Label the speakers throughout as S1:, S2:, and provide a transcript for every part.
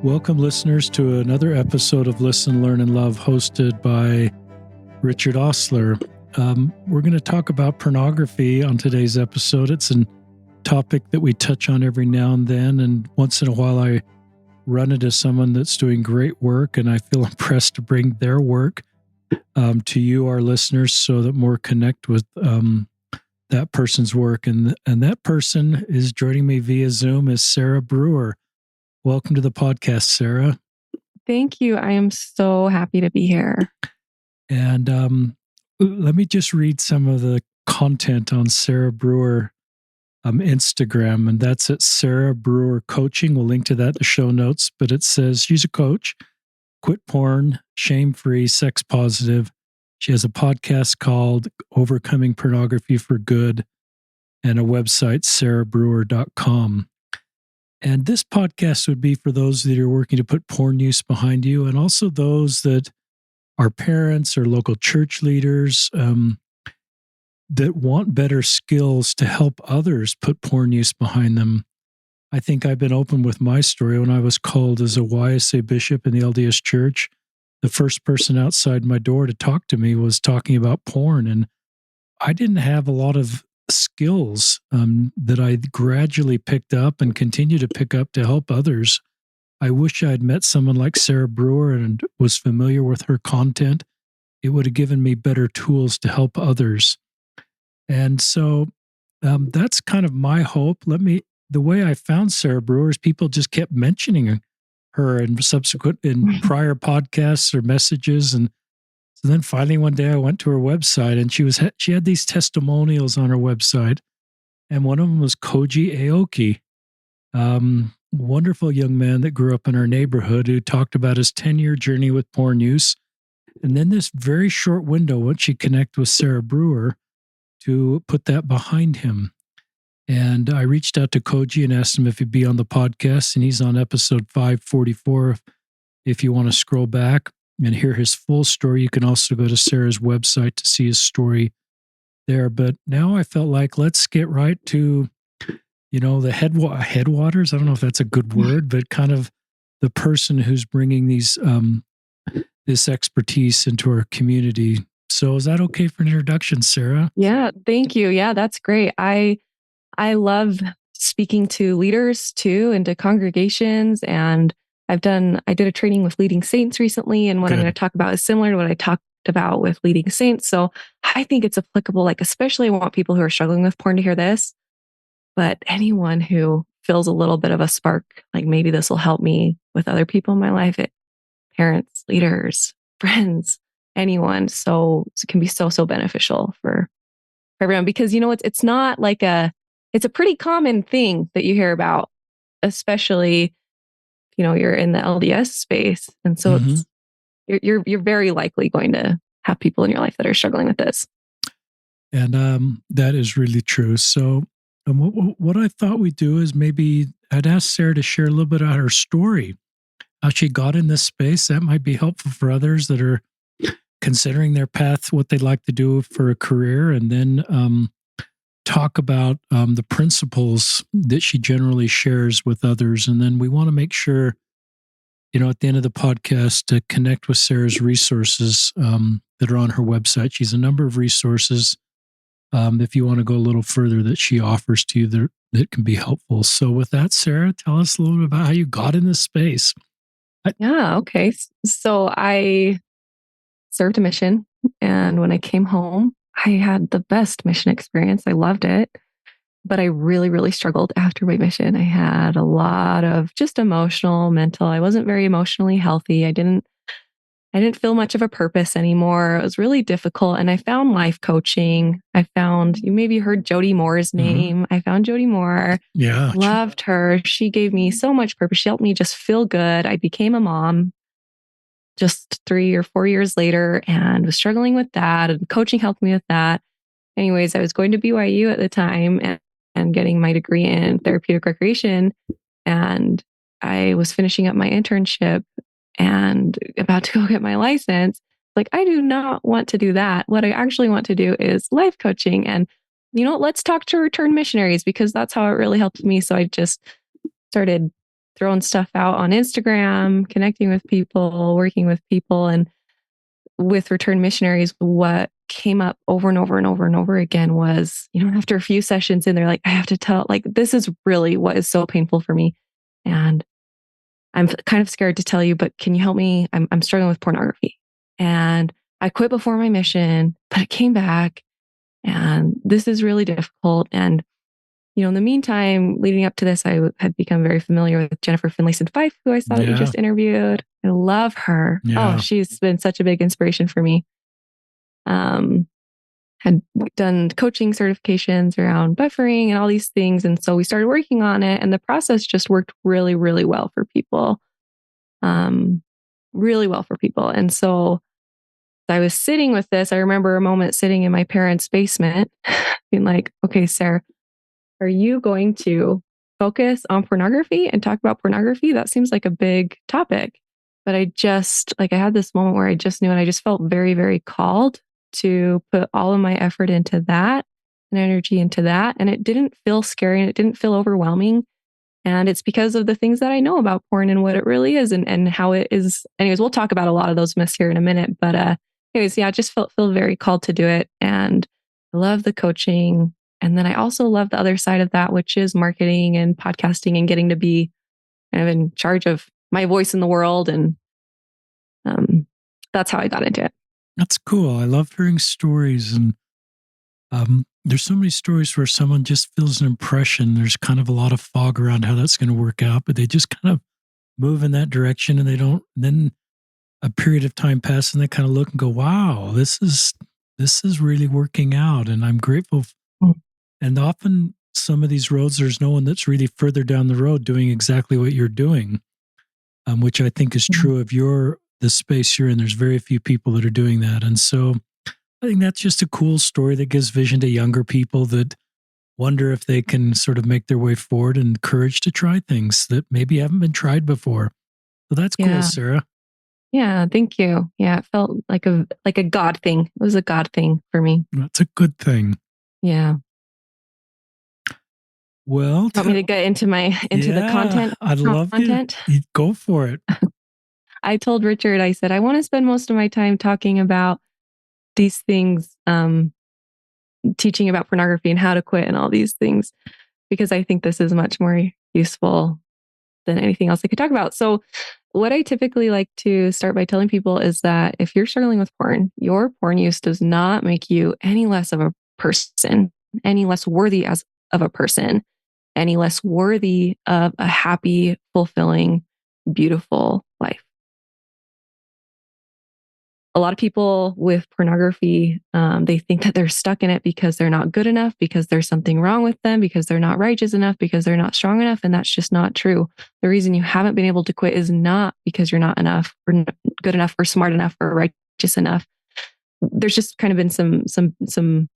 S1: Welcome, listeners, to another episode of Listen, Learn, and Love, hosted by Richard Osler. We're going to talk about pornography on today's episode. It's a topic that we touch on every now and then, and once in a while I run into someone that's doing great work, and I feel impressed to bring their work to you, our listeners, so that more connect with that person's work. And that person is joining me via Zoom is Sara Brewer. Welcome to the podcast, Sara.
S2: Thank you. I am so happy to be here.
S1: And let me just read some of the content on Sara Brewer Instagram, and that's at Sara Brewer Coaching. We'll link to that in the show notes, but it says she's a coach, quit porn, shame-free, sex positive. She has a podcast called Overcoming Pornography for Good and a website, sarabrewer.com. And this podcast would be for those that are working to put porn use behind you, and also those that are parents or local church leaders that want better skills to help others put porn use behind them. I think I've been open with my story. When I was called as a YSA bishop in the LDS Church, the first person outside my door to talk to me was talking about porn, and I didn't have a lot of skills that I gradually picked up and continue to pick up to help others. I wish I'd met someone like Sara Brewer and was familiar with her content. It would have given me better tools to help others. And so that's kind of my hope. The way I found Sara Brewer is people just kept mentioning her in prior podcasts or messages. And so then finally one day I went to her website, and she had these testimonials on her website. And one of them was Koji Aoki, wonderful young man that grew up in our neighborhood who talked about his 10-year journey with porn use. And then this very short window, once she connected with Sara Brewer, to put that behind him. And I reached out to Koji and asked him if he'd be on the podcast, and he's on episode 544. If you want to scroll back and hear his full story, you can also go to Sara's website to see his story there. But now I felt like let's get right to, the headwaters. I don't know if that's a good word, but kind of the person who's bringing this expertise into our community. So is that okay for an introduction, Sara?
S2: Yeah, thank you. Yeah, that's great. I love speaking to leaders too, and to congregations. And I did a training with leading saints recently. And what I'm going to talk about is similar to what I talked about with leading saints. So I think it's applicable, especially I want people who are struggling with porn to hear this, but anyone who feels a little bit of a spark, maybe this will help me with other people in my life, parents, leaders, friends, anyone. So it can be so beneficial for everyone, because it's not it's a pretty common thing that you hear about, especially you're in the LDS space, and so you're very likely going to have people in your life that are struggling with this.
S1: And that is really true. So what I thought we'd do is maybe I'd ask Sara to share a little bit about her story, how she got in this space. That might be helpful for others that are considering their path, what they'd like to do for a career, and then talk about the principles that she generally shares with others. And then we want to make sure, at the end of the podcast, to connect with Sara's resources that are on her website. She's a number of resources, if you want to go a little further, that she offers to you that can be helpful. So with that, Sara, tell us a little bit about how you got in this space.
S2: Yeah, okay. So I served a mission, and when I came home, I had the best mission experience. I loved it, but I really, really struggled after my mission. I had a lot of just emotional, mental. I wasn't very emotionally healthy. I didn't feel much of a purpose anymore. It was really difficult. And I found life coaching. You maybe heard Jody Moore's name. I found Jody Moore.
S1: Yeah.
S2: Loved her. She gave me so much purpose. She helped me just feel good. I became a mom just 3 or 4 years later, and was struggling with that, and coaching helped me with that. Anyways, I was going to BYU at the time and getting my degree in therapeutic recreation, and I was finishing up my internship and about to go get my license. I do not want to do that. What I actually want to do is life coaching, and let's talk to return missionaries, because that's how it really helped me. So I just started throwing stuff out on Instagram, connecting with people, working with people. And with return missionaries, what came up over and over and over and over again was, after a few sessions in, they're like, I have to tell, like, this is really what is so painful for me. And I'm kind of scared to tell you, but can you help me? I'm struggling with pornography. And I quit before my mission, but it came back and this is really difficult. And, in the meantime, leading up to this, I had become very familiar with Jennifer Finlayson-Fife, who I saw that you just interviewed. I love her.
S1: Yeah.
S2: Oh, she's been such a big inspiration for me. Had done coaching certifications around buffering and all these things. And so we started working on it, and the process just worked really, really well for people. Really well for people. And so I was sitting with this. I remember a moment sitting in my parents' basement being like, okay, Sarah, are you going to focus on pornography and talk about pornography? That seems like a big topic. But I had this moment where I just knew, and I just felt very, very called to put all of my effort into that and energy into that. And it didn't feel scary and it didn't feel overwhelming. And it's because of the things that I know about porn and what it really is and how it is. Anyways, we'll talk about a lot of those myths here in a minute. But anyways, yeah, I just feel very called to do it. And I love the coaching. And then I also love the other side of that, which is marketing and podcasting and getting to be kind of in charge of my voice in the world. And that's how I got into it.
S1: That's cool. I love hearing stories. And there's so many stories where someone just feels an impression. There's kind of a lot of fog around how that's going to work out, but they just kind of move in that direction, and they don't. Then a period of time passes, and they kind of look and go, "Wow, this is really working out," and I'm grateful. And often, some of these roads, there's no one that's really further down the road doing exactly what you're doing, which I think is true of the space you're in. There's very few people that are doing that, and so I think that's just a cool story that gives vision to younger people that wonder if they can sort of make their way forward and courage to try things that maybe haven't been tried before. So that's cool, Sarah.
S2: Yeah, thank you. Yeah, it felt like a God thing. It was a God thing for me.
S1: That's a good thing.
S2: Yeah.
S1: Well,
S2: want me to get into the content?
S1: I'd love you. Go for it.
S2: I told Richard, I said, I want to spend most of my time talking about these things, teaching about pornography and how to quit and all these things, because I think this is much more useful than anything else I could talk about. So what I typically like to start by telling people is that if you're struggling with porn, your porn use does not make you any less of a person, any less worthy of a person, any less worthy of a happy, fulfilling, beautiful life. A lot of people with pornography, they think that they're stuck in it because they're not good enough, because there's something wrong with them, because they're not righteous enough, because they're not strong enough. And that's just not true. The reason you haven't been able to quit is not because you're not enough or good enough or smart enough or righteous enough. There's just kind of been some,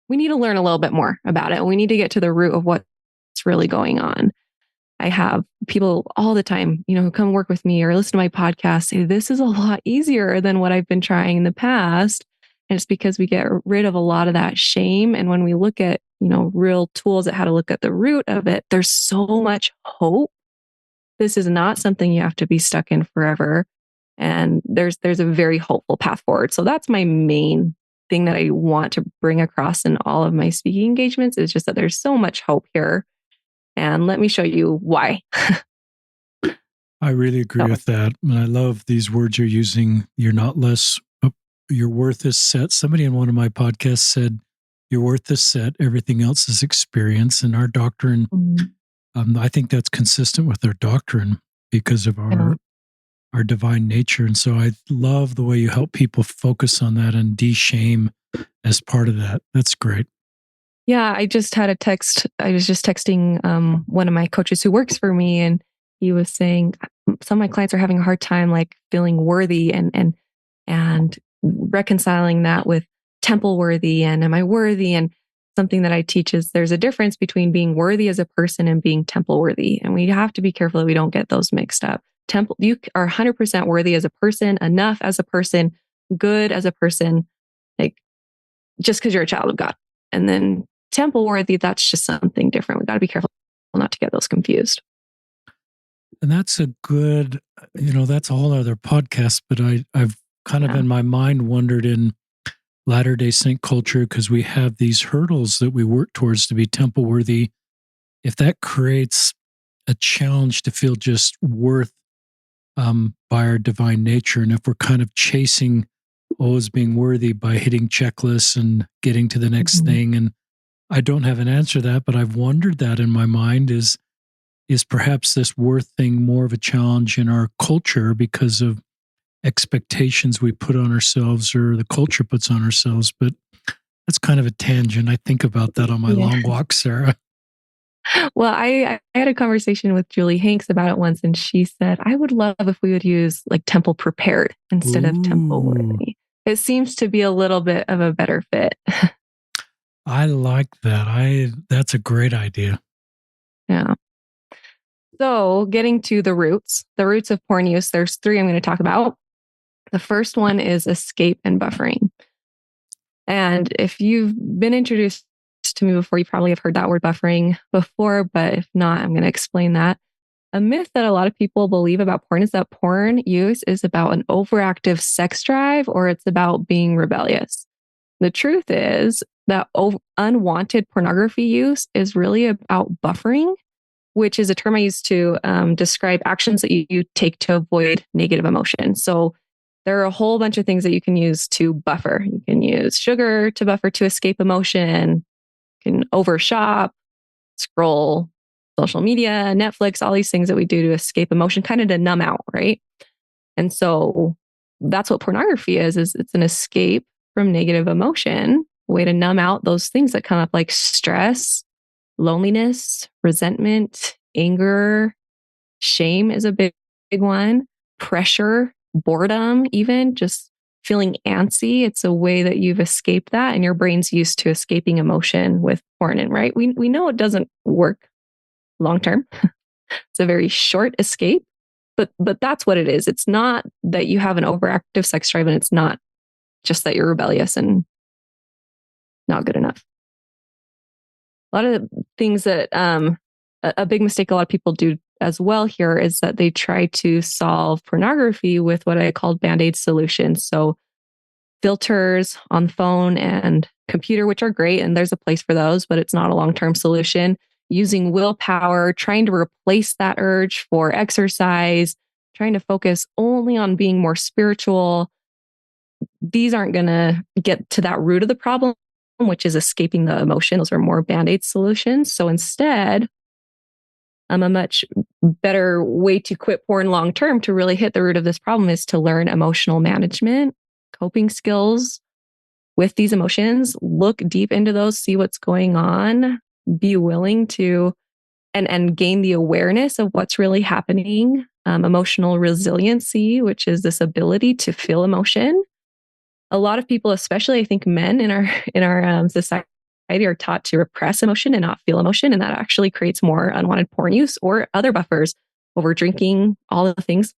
S2: we need to learn a little bit more about it. We need to get to the root of what's really going on. I have people all the time, who come work with me or listen to my podcast say, this is a lot easier than what I've been trying in the past. And it's because we get rid of a lot of that shame. And when we look at, real tools at how to look at the root of it, there's so much hope. This is not something you have to be stuck in forever. And there's a very hopeful path forward. So that's my main thing that I want to bring across in all of my speaking engagements, is just that there's so much hope here. And let me show you why.
S1: I really agree with that. And I love these words you're using. You're not less, your worth is set. Somebody in one of my podcasts said, your worth is set. Everything else is experience. And our doctrine, I think that's consistent with our doctrine because of our divine nature. And so I love the way you help people focus on that and de-shame as part of that. That's great.
S2: Yeah, I just had a text. I was just texting one of my coaches who works for me, and he was saying some of my clients are having a hard time like feeling worthy and reconciling that with temple worthy and am I worthy? And something that I teach is there's a difference between being worthy as a person and being temple worthy, and we have to be careful that we don't get those mixed up. Temple, you are 100% worthy as a person, enough as a person, good as a person, like just because you're a child of God. And then temple worthy, that's just something different. We got to be careful not to get those confused.
S1: And that's a good, that's a whole other podcast, but I've kind of
S2: Yeah.
S1: in my mind wondered in Latter-day Saint culture, because we have these hurdles that we work towards to be temple worthy. If that creates a challenge to feel just worth by our divine nature, and if we're kind of chasing always being worthy by hitting checklists and getting to the next
S2: Mhm.
S1: thing, and I don't have an answer to that, but I've wondered that in my mind is perhaps this worth thing more of a challenge in our culture because of expectations we put on ourselves or the culture puts on ourselves. But that's kind of a tangent. I think about that on my
S2: Yeah.
S1: long walk, Sarah.
S2: Well, I had a conversation with Julie Hanks about it once, and she said, I would love if we would use like temple prepared instead of temple
S1: Ooh,
S2: worthy. It seems to be a little bit of a better fit.
S1: I like that. That's a great idea.
S2: Yeah. So, getting to the roots of porn use, there's three I'm going to talk about. The first one is escape and buffering. And if you've been introduced to me before, you probably have heard that word buffering before, but if not, I'm going to explain that. A myth that a lot of people believe about porn is that porn use is about an overactive sex drive or it's about being rebellious. The truth is that unwanted pornography use is really about buffering, which is a term I use to describe actions that you take to avoid negative emotion. So there are a whole bunch of things that you can use to buffer. You can use sugar to buffer to escape emotion. You can overshop, scroll social media, Netflix, all these things that we do to escape emotion, kind of to numb out, right? And so that's what pornography is it's an escape from negative emotion, a way to numb out those things that come up like stress, loneliness, resentment, anger, shame is a big one, pressure, boredom, even just feeling antsy. It's a way that you've escaped that and your brain's used to escaping emotion with porn. And right, we know it doesn't work long term. It's a very short escape, but that's what it is. It's not that you have an overactive sex drive and it's not just that you're rebellious and not good enough. A lot of things that a big mistake a lot of people do as well here is that they try to solve pornography with what I call band-aid solutions. So filters on phone and computer, which are great, and there's a place for those, but it's not a long-term solution. Using willpower, trying to replace that urge for exercise, trying to focus only on being more spiritual. These aren't going to get to that root of the problem, which is escaping the emotion. Those are more band-aid solutions. So instead, a much better way to quit porn long term to really hit the root of this problem is to learn emotional management, coping skills with these emotions, look deep into those, see what's going on, be willing to and gain the awareness of what's really happening. Emotional resiliency, which is this ability to feel emotion. A lot of people, especially I think men in our society, are taught to repress emotion and not feel emotion, and that actually creates more unwanted porn use or other buffers, over drinking, all the things.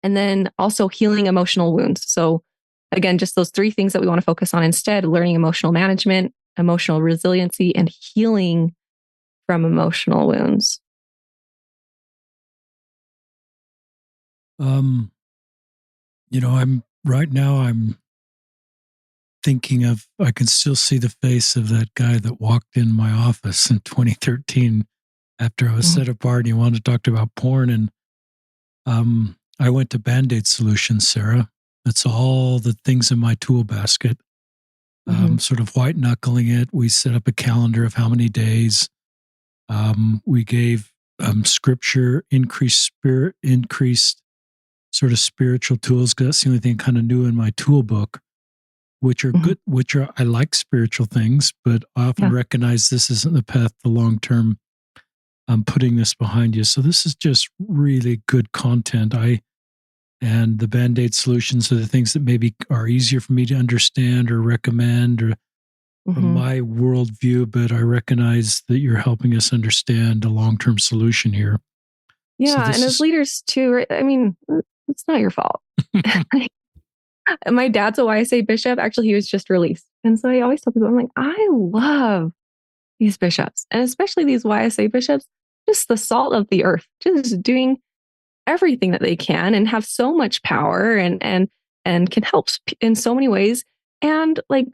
S2: And then also healing emotional wounds. So again, just those three things that we want to focus on instead: learning emotional management, emotional resiliency, and healing from emotional wounds.
S1: Um, I'm right now. I'm thinking of. I can still see the face of that guy that walked in my office in 2013 after I was
S2: Mhm.
S1: set apart. And he wanted to talk about porn, and I went to Band-Aid Solutions, Sarah. That's all the things in my tool basket.
S2: Mhm.
S1: Sort of white knuckling it. We set up a calendar of how many days. We gave scripture, increased sort of spiritual tools. Cause that's the only thing kind of new in my tool book, which are
S2: Mhm.
S1: good, I like spiritual things, but I often
S2: Yeah.
S1: recognize this isn't the path to long term. I'm putting this behind you. So this is just really good content. And the Band-Aid solutions are the things that maybe are easier for me to understand or recommend or from
S2: Mhm.
S1: my worldview, but I recognize that you're helping us understand a long-term solution here. So
S2: Yeah, and
S1: this
S2: as
S1: is
S2: leaders too, right? I mean, it's not your fault. My dad's a YSA bishop. Actually, he was just released. And so I always tell people, I'm like, I love these bishops, and especially these YSA bishops, just the salt of the earth, just doing everything that they can and have so much power and can help in so many ways. And like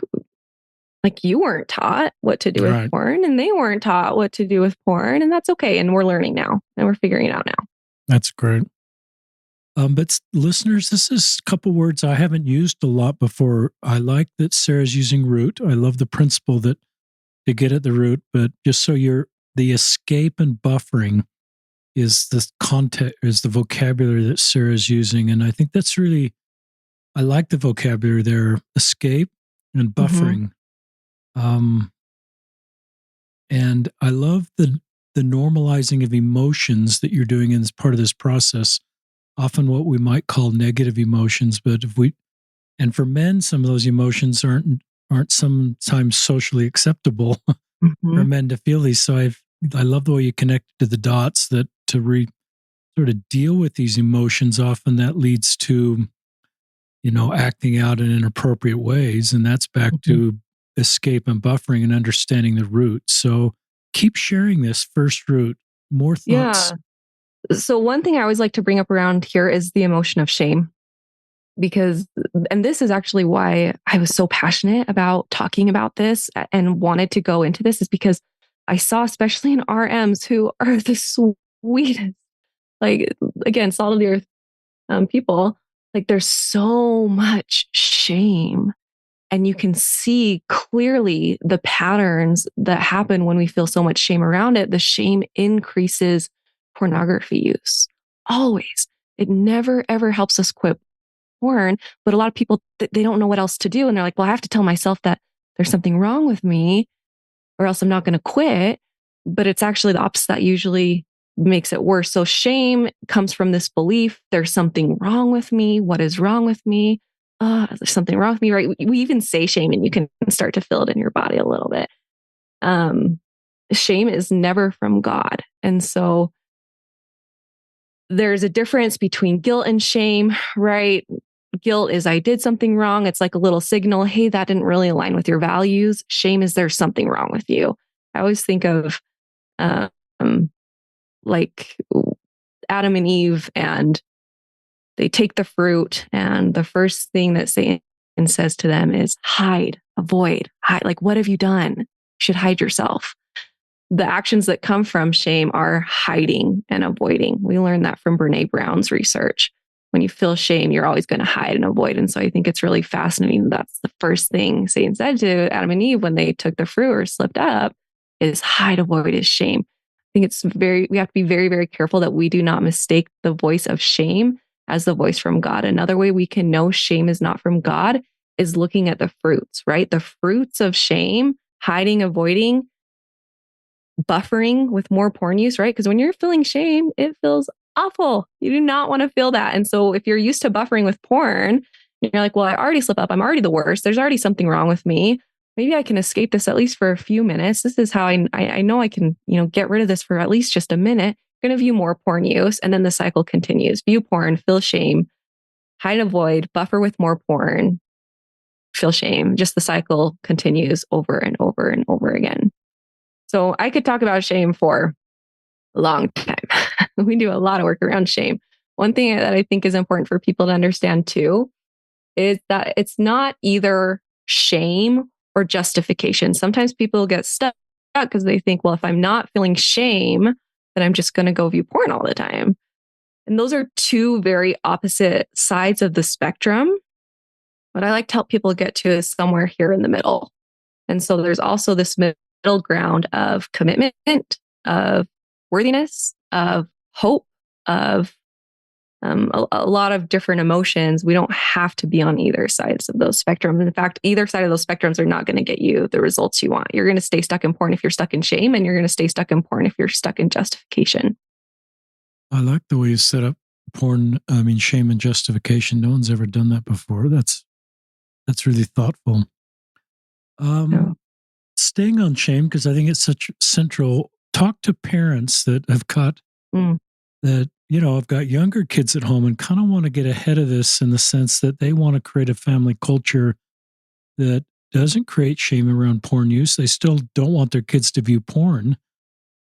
S2: you weren't taught what to do with
S1: Right.
S2: porn and they weren't taught what to do with porn, and that's okay. And we're learning now and we're figuring it out now.
S1: That's great. But listeners, this is a couple words I haven't used a lot before. I like that Sarah's using root. I love the principle that to get at the root, but just so the escape and buffering is the content, is the vocabulary that Sarah's using. And I think that's really, I like the vocabulary there, escape and buffering. Um, and I love the normalizing of emotions that you're doing in this part of this process, often what we might call negative emotions. But and for men, some of those emotions aren't sometimes socially acceptable for
S2: Mm-hmm.
S1: men to feel these. So I love the way you connect to the dots that sort of deal with these emotions. Often that leads to, acting out in inappropriate ways. And that's back
S2: Mm-hmm.
S1: to escape and buffering and understanding the root. So keep sharing this first root. More thoughts.
S2: Yeah. So one thing I always like to bring up around here is the emotion of shame, because, and this is actually why I was so passionate about talking about this and wanted to go into this, is because I saw, especially in RMs who are the sweetest, like, again, salt of the earth people, like there's so much shame. And you can see clearly the patterns that happen when we feel so much shame around it. The shame increases pornography use. Always. It never, ever helps us quit porn. But a lot of people, they don't know what else to do. And they're like, well, I have to tell myself that there's something wrong with me or else I'm not going to quit. But it's actually the opposite that usually makes it worse. So shame comes from this belief there's something wrong with me. What is wrong with me? There's something wrong with me, right? We even say shame and you can start to feel it in your body a little bit. Shame is never from God. And so there's a difference between guilt and shame, right? Guilt is I did something wrong. It's like a little signal. Hey, that didn't really align with your values. Shame is there's something wrong with you. I always think of um, like Adam and Eve, and they take the fruit, and the first thing that Satan says to them is hide, avoid, hide. Like, what have you done? You should hide yourself. The actions that come from shame are hiding and avoiding. We learned that from Brene Brown's research. When you feel shame, you're always going to hide and avoid. And so I think it's really fascinating. That's the first thing Satan said to Adam and Eve when they took the fruit or slipped up, is hide, avoid, is shame. I think we have to be very, very careful that we do not mistake the voice of shame as the voice from God. Another way we can know shame is not from God is looking at the fruits, right? The fruits of shame, hiding, avoiding, buffering with more porn use, right? Because when you're feeling shame, it feels awful. You do not want to feel that. And so if you're used to buffering with porn, you're like, well, I already slip up. I'm already the worst. There's already something wrong with me. Maybe I can escape this at least for a few minutes. This is how I know I can, get rid of this for at least just a minute. I'm going to view more porn use. And then the cycle continues. View porn, feel shame, hide, avoid, buffer with more porn, feel shame. Just the cycle continues over and over and over again. So I could talk about shame for a long time. We do a lot of work around shame. One thing that I think is important for people to understand too is that it's not either shame or justification. Sometimes people get stuck because they think, well, if I'm not feeling shame, then I'm just going to go view porn all the time. And those are two very opposite sides of the spectrum. What I like to help people get to is somewhere here in the middle. And so there's also this middle ground of commitment, of worthiness, of hope, of a lot of different emotions. We don't have to be on either sides of those spectrums. In fact, either side of those spectrums are not going to get you the results you want. You're going to stay stuck in porn if you're stuck in shame, and you're going to stay stuck in porn if you're stuck in justification.
S1: I like the way you set up shame and justification. No one's ever done that before. That's really thoughtful.
S2: Yeah.
S1: Staying on shame, because I think it's such central. Talk to parents that have got that, I've got younger kids at home and kind of want to get ahead of this in the sense that they want to create a family culture that doesn't create shame around porn use. They still don't want their kids to view porn.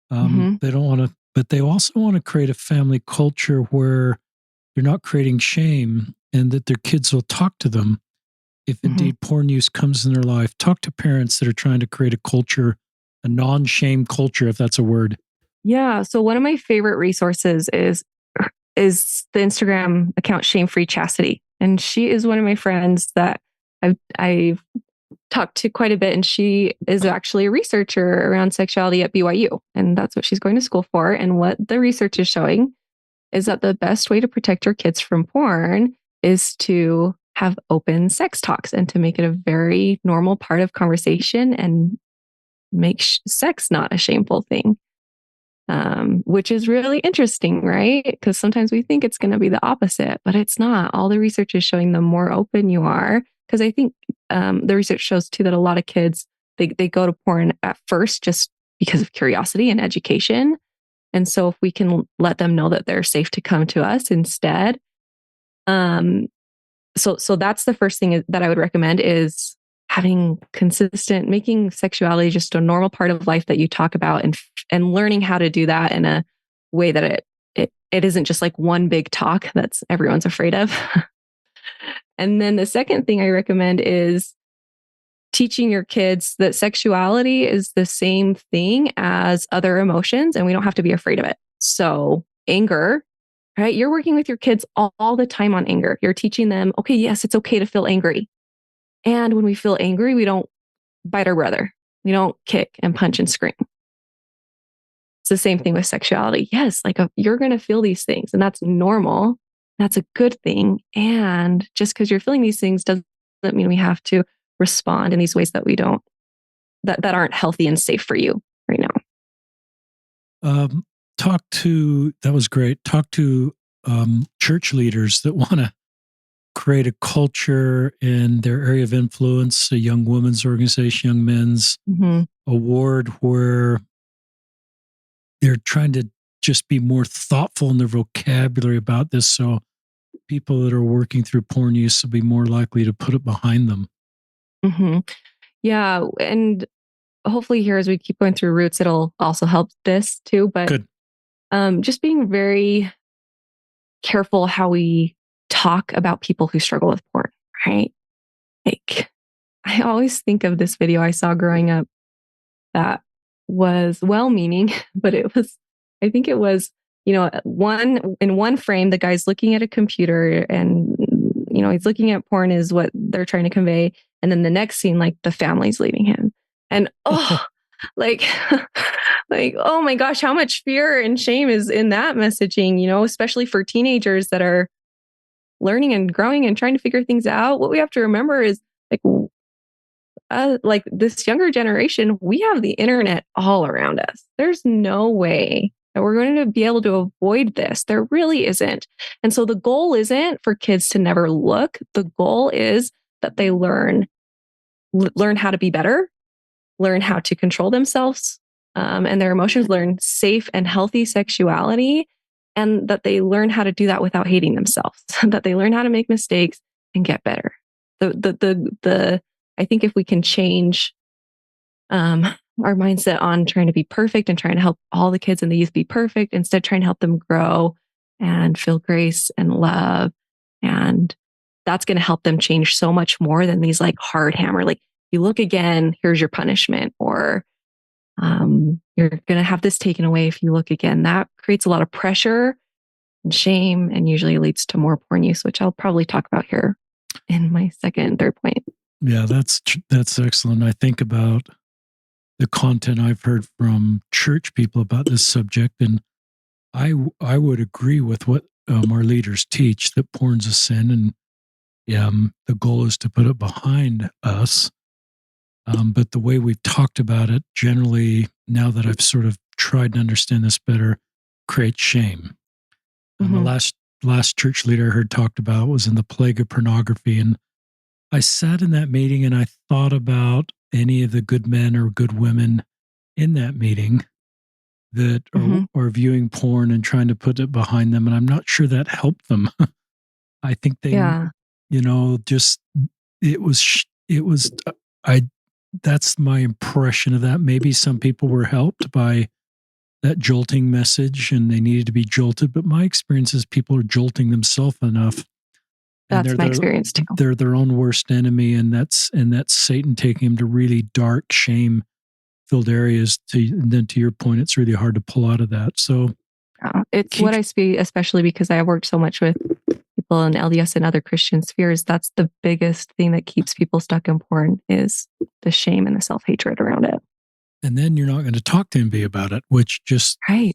S1: They don't want to, but they also want to create a family culture where they're not creating shame and that their kids will talk to them if
S2: Mhm.
S1: indeed porn use comes in their life. Talk to parents that are trying to create a culture, a non-shame culture, if that's a word.
S2: Yeah. So one of my favorite resources is the Instagram account Shame Free Chastity. And she is one of my friends that I've talked to quite a bit. And she is actually a researcher around sexuality at BYU. And that's what she's going to school for. And what the research is showing is that the best way to protect your kids from porn is to have open sex talks and to make it a very normal part of conversation and make sex not a shameful thing. Which is really interesting, right? Because sometimes we think it's going to be the opposite, but it's not. All the research is showing the more open you are. Because I think the research shows too that a lot of kids they go to porn at first just because of curiosity and education. And so if we can let them know that they're safe to come to us instead, um, so that's the first thing that I would recommend is having consistent, making sexuality just a normal part of life that you talk about and learning how to do that in a way that it isn't just like one big talk that's everyone's afraid of. And then the second thing I recommend is teaching your kids that sexuality is the same thing as other emotions and we don't have to be afraid of it. So, anger, right? You're working with your kids all the time on anger. You're teaching them, okay, yes, it's okay to feel angry. And when we feel angry, we don't bite our brother. We don't kick and punch and scream. It's the same thing with sexuality. Yes, like you're going to feel these things and that's normal. That's a good thing. And just because you're feeling these things doesn't mean we have to respond in these ways that we don't, that aren't healthy and safe for you right now.
S1: That was great. Talk to church leaders that want to create a culture in their area of influence, a young women's organization, young men's
S2: Mm-hmm.
S1: award, where they're trying to just be more thoughtful in their vocabulary about this. So people that are working through porn use will be more likely to put it behind them.
S2: Mm-hmm. Yeah. And hopefully here as we keep going through roots, it'll also help this too. But
S1: Good.
S2: just being very careful how we talk about people who struggle with porn, right? Like I always think of this video I saw growing up that was well meaning, but I think it was, one frame, the guy's looking at a computer and, he's looking at porn is what they're trying to convey. And then the next scene, like the family's leaving him. And, like, like, oh my gosh, how much fear and shame is in that messaging, especially for teenagers that are learning and growing and trying to figure things out. What we have to remember is like this younger generation, we have the internet all around us. There's no way that we're going to be able to avoid this. There really isn't. And so the goal isn't for kids to never look. The goal is that they learn how to be better, learn how to control themselves and their emotions, learn safe and healthy sexuality, and that they learn how to do that without hating themselves, that they learn how to make mistakes and get better. The I think if we can change our mindset on trying to be perfect and trying to help all the kids and the youth be perfect, instead trying to help them grow and feel grace and love, and that's going to help them change so much more than these like hard hammer, like you look again, here's your punishment, or you're going to have this taken away if you look again. That creates a lot of pressure and shame and usually leads to more porn use, which I'll probably talk about here in my second and third point.
S1: Yeah, that's excellent. I think about the content I've heard from church people about this subject, and I would agree with what our leaders teach, that porn's a sin, and the goal is to put it behind us. But the way we've talked about it, generally, now that I've sort of tried to understand this better, creates shame. The last church leader I heard talked about was in the plague of pornography, and I sat in that meeting and I thought about any of the good men or good women in that meeting that are viewing porn and trying to put it behind them, and I'm not sure that helped them. I think they,
S2: Yeah.
S1: just it was I that's my impression of that. Maybe some people were helped by that jolting message and they needed to be jolted. But my experience is people are jolting themselves enough, and
S2: That's my experience too.
S1: they're their own worst enemy, and that's Satan taking them to really dark, shame filled areas. And then to your point, it's really hard to pull out of that. So
S2: it's what I see, especially because I worked so much with people in LDS and other Christian spheres. That's the biggest thing that keeps people stuck in porn is the shame and the self-hatred around it.
S1: And then you're not going to talk to anybody about it, which just
S2: right,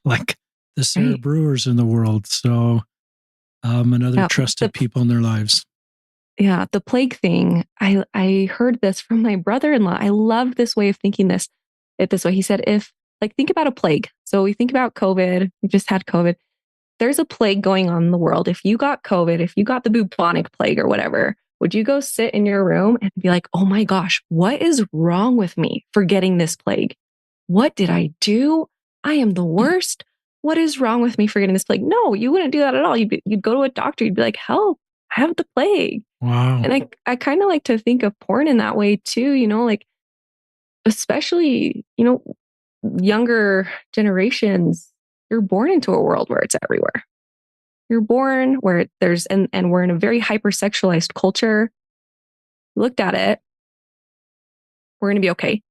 S1: like the Sara Brewers in the world. So another trusted people in their lives.
S2: Yeah, the plague thing. I heard this from my brother-in-law. I love this way of thinking this way. He said, think about a plague. So we think about COVID. We just had COVID. There's a plague going on in the world. If you got COVID, if you got the bubonic plague or whatever, would you go sit in your room and be like, oh my gosh, what is wrong with me for getting this plague? What did I do? I am the worst. What is wrong with me for getting this plague? No, you wouldn't do that at all. You'd go to a doctor. You'd be like, help, I have the plague.
S1: Wow.
S2: And I kind of like to think of porn in that way too, especially, younger generations, you're born into a world where it's everywhere. You're born where there's, and we're in a very hypersexualized culture. Looked at it, we're going to be okay.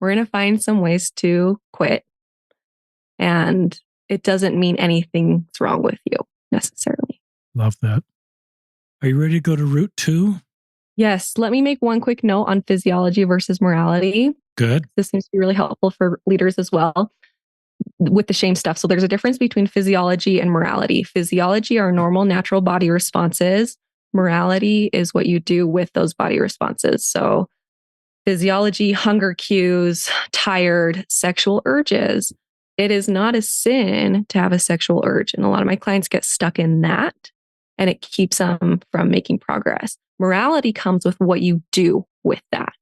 S2: We're going to find some ways to quit. And it doesn't mean anything's wrong with you necessarily.
S1: Love that. Are you ready to go to route 2?
S2: Yes. Let me make one quick note on physiology versus morality.
S1: Good.
S2: This seems to be really helpful for leaders as well with the shame stuff. So there's a difference between physiology and morality. Physiology are normal, natural body responses. Morality is what you do with those body responses. So physiology, hunger cues, tired, sexual urges. It is not a sin to have a sexual urge. And a lot of my clients get stuck in that, and it keeps them from making progress. Morality comes with what you do with that.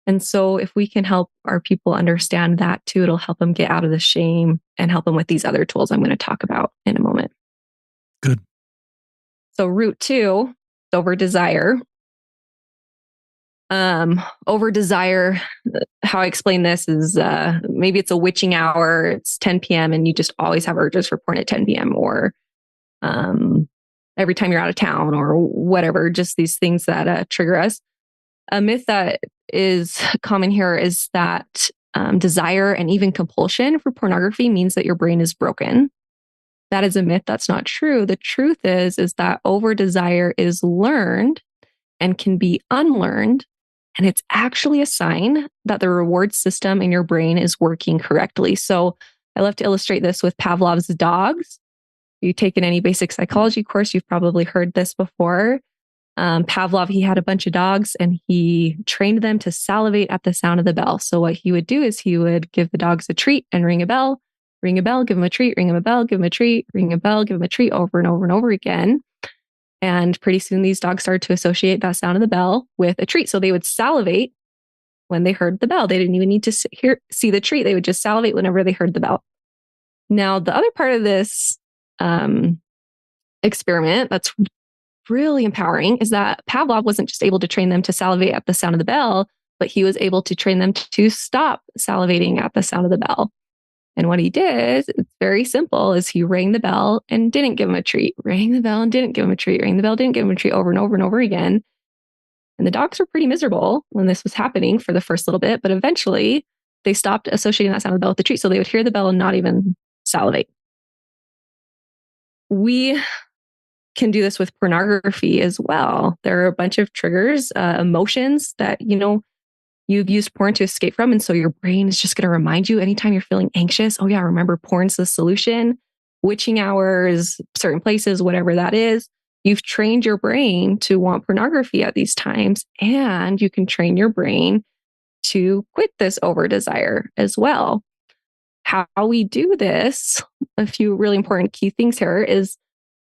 S2: And so if we can help our people understand that too, it'll help them get out of the shame and help them with these other tools I'm going to talk about in a moment.
S1: Good.
S2: So route 2, over desire. Over desire, how I explain this is maybe it's a witching hour, it's 10 p.m. and you just always have urges for porn at 10 p.m. or every time you're out of town or whatever, just these things that trigger us. A myth that is common here is that desire and even compulsion for pornography means that your brain is broken. That is a myth. That's not true. The truth is that over desire is learned and can be unlearned. And it's actually a sign that the reward system in your brain is working correctly. So I love to illustrate this with Pavlov's dogs. If you've taken any basic psychology course, you've probably heard this before. Pavlov, he had a bunch of dogs and he trained them to salivate at the sound of the bell. So what he would do is he would give the dogs a treat and ring a bell, give them a treat, ring them a bell, give them a treat, ring a bell, give them a treat over and over and over again. And pretty soon these dogs started to associate that sound of the bell with a treat. So they would salivate when they heard the bell. They didn't even need to see the treat. They would just salivate whenever they heard the bell. Now, the other part of this experiment that's really empowering is that Pavlov wasn't just able to train them to salivate at the sound of the bell, but he was able to train them to stop salivating at the sound of the bell. And what he did, it's very simple, is he rang the bell and didn't give him a treat, rang the bell and didn't give him a treat, rang the bell, didn't give him a treat over and over and over again. And the dogs were pretty miserable when this was happening for the first little bit, but eventually they stopped associating that sound of the bell with the treat. So they would hear the bell and not even salivate. We can do this with pornography as well. There are a bunch of triggers, emotions that, you've used porn to escape from. And so your brain is just going to remind you anytime you're feeling anxious. Oh yeah, remember porn's the solution. Witching hours, certain places, whatever that is. You've trained your brain to want pornography at these times. And you can train your brain to quit this over desire as well. How we do this, a few really important key things here is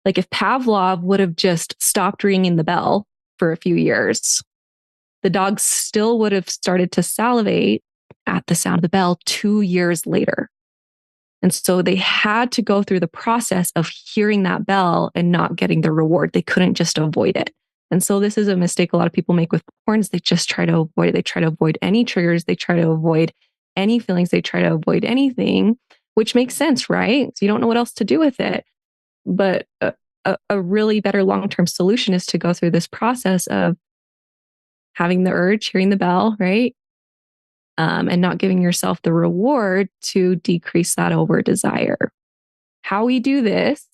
S2: like if Pavlov would have just stopped ringing the bell for a few years, the dogs still would have started to salivate at the sound of the bell 2 years later. And so they had to go through the process of hearing that bell and not getting the reward. They couldn't just avoid it. And so this is a mistake a lot of people make with porn is they just try to avoid it. They try to avoid any triggers. They try to avoid any feelings. They try to avoid anything, which makes sense, right? So you don't know what else to do with it. But a really better long-term solution is to go through this process of having the urge, hearing the bell, right? And not giving yourself the reward to decrease that over desire. How we do this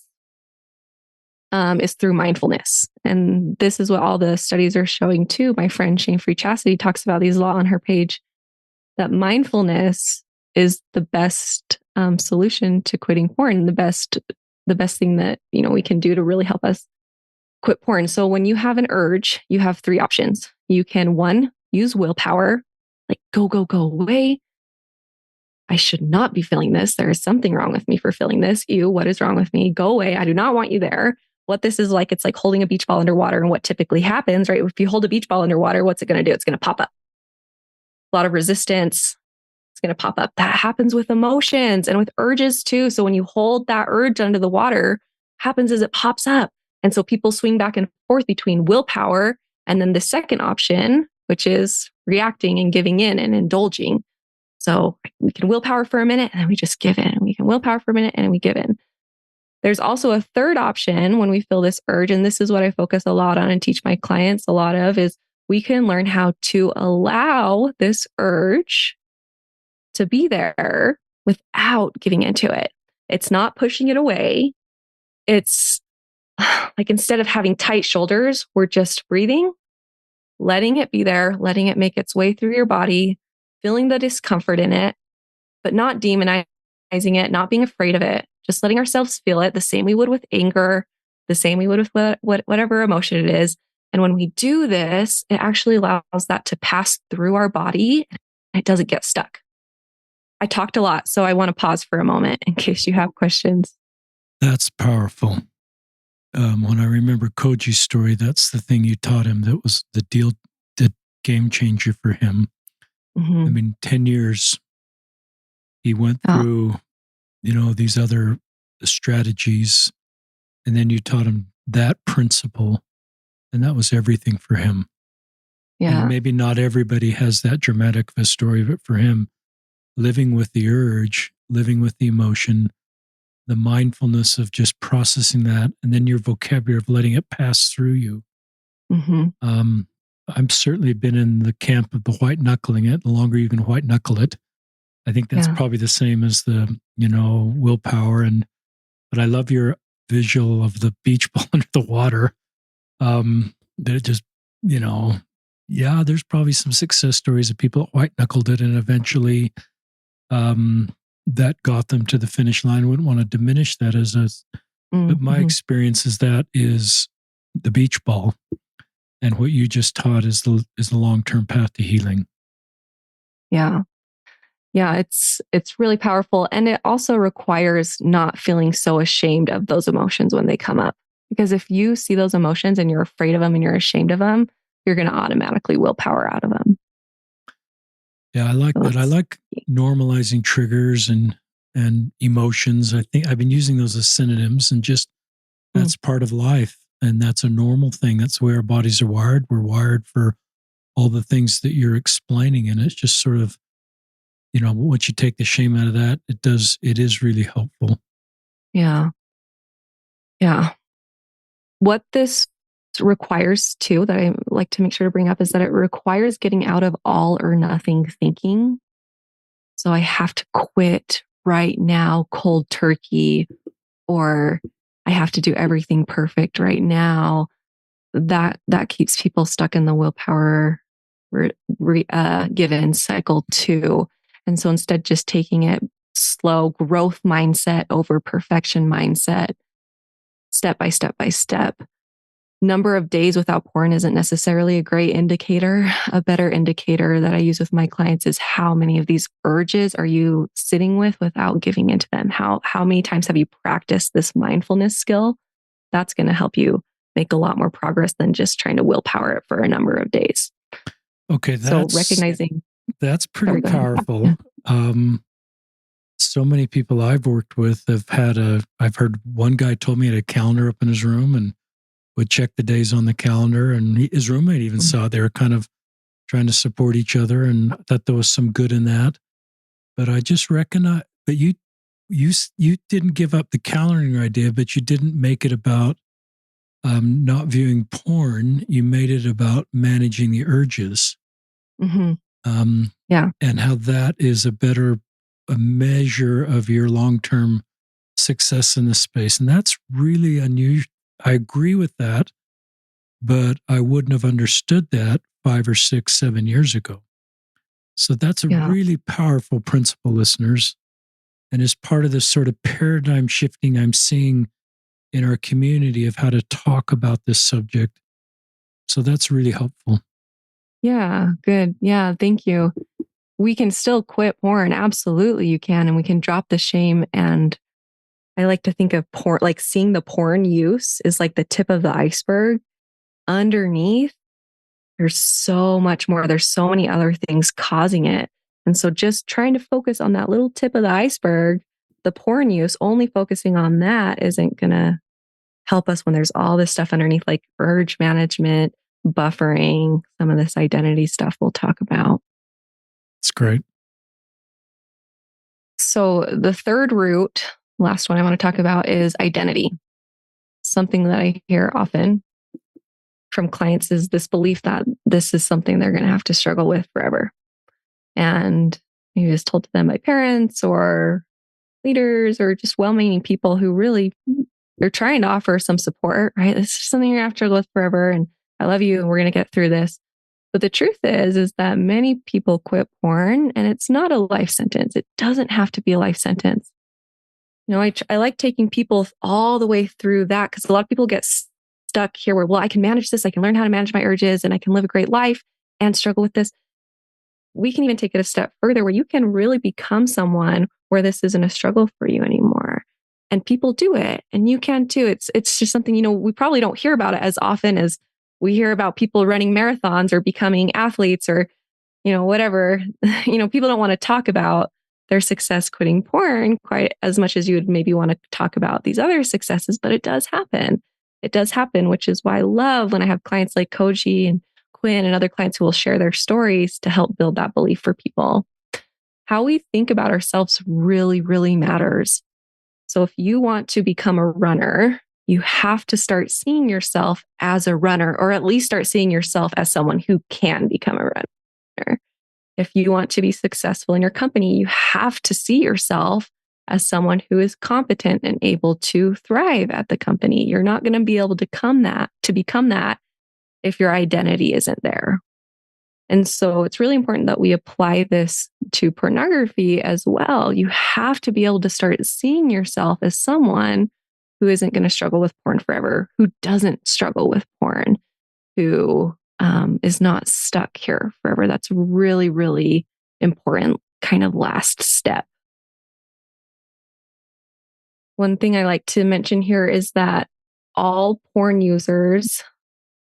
S2: is through mindfulness. And this is what all the studies are showing too. My friend Shane Free Chastity talks about these a lot on her page, that mindfulness is the best solution to quitting porn, the best thing that we can do to really help us quit porn. So when you have an urge, you have three options. You can, one, use willpower, like go away. I should not be feeling this. There is something wrong with me for feeling this. Ew, what is wrong with me? Go away. I do not want you there. What this is like, it's like holding a beach ball underwater. And what typically happens, right? If you hold a beach ball underwater, what's it going to do? It's going to pop up. A lot of resistance. It's going to pop up. That happens with emotions and with urges too. So when you hold that urge under the water, happens is it pops up. And so people swing back and forth between willpower and then the second option, which is reacting and giving in and indulging. So we can willpower for a minute and then we just give in. We can willpower for a minute and then we give in. There's also a third option when we feel this urge. And this is what I focus a lot on and teach my clients a lot of, is we can learn how to allow this urge to be there without giving into it. It's not pushing it away. It's like, instead of having tight shoulders, we're just breathing, letting it be there, letting it make its way through your body, feeling the discomfort in it, but not demonizing it, not being afraid of it, just letting ourselves feel it the same we would with anger, the same we would with whatever emotion it is. And when we do this, it actually allows that to pass through our body. It doesn't get stuck. I talked a lot, so I want to pause for a moment in case you have questions.
S1: That's powerful. When I remember Koji's story, that's the thing you taught him that was the game changer for him.
S2: Mm-hmm.
S1: I mean, 10 years he went through, these other strategies, and then you taught him that principle, and that was everything for him.
S2: Yeah.
S1: And maybe not everybody has that dramatic of a story, but for him, living with the urge, living with the emotion, the mindfulness of just processing that, and then your vocabulary of letting it pass through you.
S2: Mm-hmm.
S1: I've certainly been in the camp of the white knuckling it. The longer you can white knuckle it, I think that's probably the same as the, willpower. But I love your visual of the beach ball under the water. That it just, there's probably some success stories of people that white knuckled it and eventually that got them to the finish line. Wouldn't want to diminish that but my experience is that is the beach ball. And what you just taught is the long-term path to healing.
S2: Yeah. Yeah, it's really powerful. And it also requires not feeling so ashamed of those emotions when they come up. Because if you see those emotions and you're afraid of them and you're ashamed of them, you're going to automatically willpower out of them.
S1: Yeah, I like that. I like normalizing triggers and emotions. I think I've been using those as synonyms, and just that's part of life. And that's a normal thing. That's the way our bodies are wired. We're wired for all the things that you're explaining. And it's just sort of, once you take the shame out of that, it is really helpful.
S2: Yeah. Yeah. What this requires too, that I like to make sure to bring up, is that it requires getting out of all or nothing thinking. So I have to quit right now, cold turkey, or I have to do everything perfect right now. That keeps people stuck in the willpower given cycle too. And so instead, just taking it slow, growth mindset over perfection mindset, step by step by step. Number of days without porn isn't necessarily a great indicator. A better indicator that I use with my clients is how many of these urges are you sitting with without giving into them? How many times have you practiced this mindfulness skill? That's going to help you make a lot more progress than just trying to willpower it for a number of days.
S1: Okay,
S2: so recognizing
S1: that's pretty powerful. So many people I've worked with I've heard one guy told me he had a calendar up in his room and would check the days on the calendar, and his roommate even saw it. They were kind of trying to support each other, and I thought there was some good in that. but I just recognize, but you didn't give up the calendaring idea, but you didn't make it about not viewing porn. You made it about managing the urges.
S2: Mm-hmm.
S1: Um,
S2: Yeah.
S1: and how that is a measure of your long-term success in this space. And that's really unusual. I agree with that, but I wouldn't have understood that 5 or 6, 7 years ago. So that's a
S2: Yeah.
S1: really powerful principle, listeners. And as part of this sort of paradigm shifting I'm seeing in our community of how to talk about this subject. So that's really helpful.
S2: Yeah. Good. Yeah. Thank you. We can still quit porn. Absolutely, you can. And we can drop the shame. And I like to think of porn, like seeing the porn use is like the tip of the iceberg. Underneath, there's so much more. There's so many other things causing it. And so just trying to focus on that little tip of the iceberg, the porn use, only focusing on that isn't going to help us when there's all this stuff underneath, like urge management, buffering, some of this identity stuff we'll talk about.
S1: It's great.
S2: So the third root, last one I want to talk about is identity. Something that I hear often from clients is this belief that this is something they're going to have to struggle with forever. And maybe it's told to them by parents or leaders or just well-meaning people who really they're trying to offer some support, right? This is something you're going to have to struggle with forever. And I love you and we're going to get through this. But the truth is that many people quit porn and it's not a life sentence. It doesn't have to be a life sentence. I like taking people all the way through that because a lot of people get stuck here where, well, I can manage this. I can learn how to manage my urges and I can live a great life and struggle with this. We can even take it a step further where you can really become someone where this isn't a struggle for you anymore. And people do it and you can too. It's just something, we probably don't hear about it as often as we hear about people running marathons or becoming athletes or, whatever. People don't want to talk about their success quitting porn quite as much as you would maybe want to talk about these other successes, but it does happen. It does happen, which is why I love when I have clients like Koji and Quinn and other clients who will share their stories to help build that belief for people. How we think about ourselves really, really matters. So if you want to become a runner, you have to start seeing yourself as a runner, or at least start seeing yourself as someone who can become a runner. If you want to be successful in your company, you have to see yourself as someone who is competent and able to thrive at the company. You're not going to be able to become that if your identity isn't there. And so it's really important that we apply this to pornography as well. You have to be able to start seeing yourself as someone who isn't going to struggle with porn forever, who doesn't struggle with porn, who is not stuck here forever. That's really, really important kind of last step. One thing I like to mention here is that all porn users,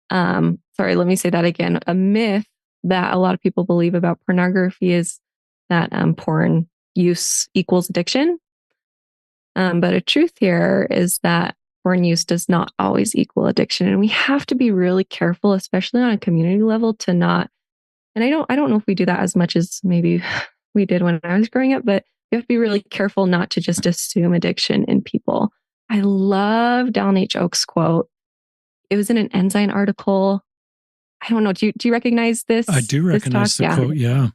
S2: let me say that again. A myth that a lot of people believe about pornography is that porn use equals addiction. But a truth here is that porn use does not always equal addiction. And we have to be really careful, especially on a community level, to not, and I don't know if we do that as much as maybe we did when I was growing up, but we have to be really careful not to just assume addiction in people. I love Dallin H. Oaks' quote. It was in an Ensign article. I don't know. Do you recognize this?
S1: I do recognize the quote. Yeah.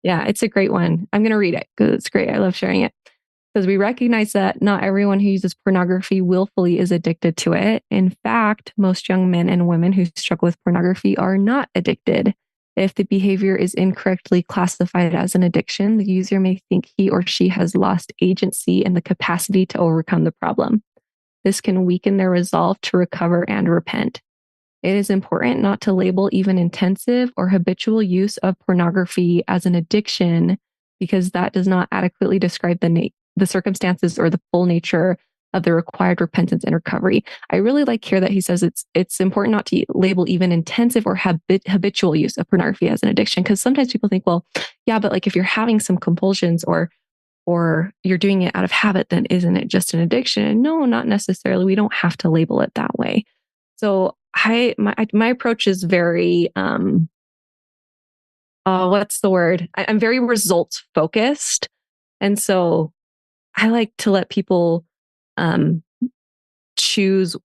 S2: Yeah, it's a great one. I'm going to read it because it's great. I love sharing it. It says, we recognize that not everyone who uses pornography willfully is addicted to it. In fact, most young men and women who struggle with pornography are not addicted. If the behavior is incorrectly classified as an addiction, the user may think he or she has lost agency and the capacity to overcome the problem. This can weaken their resolve to recover and repent. It is important not to label even intensive or habitual use of pornography as an addiction because that does not adequately describe the circumstances or the full nature of the required repentance and recovery. I really like here that he says it's important not to label even intensive or habitual use of pornography as an addiction, because sometimes people think, well, yeah, but like if you're having some compulsions or you're doing it out of habit, then isn't it just an addiction? And no, not necessarily. We don't have to label it that way. So my approach is very what's the word? I'm very results focused. And so I like to let people um, choose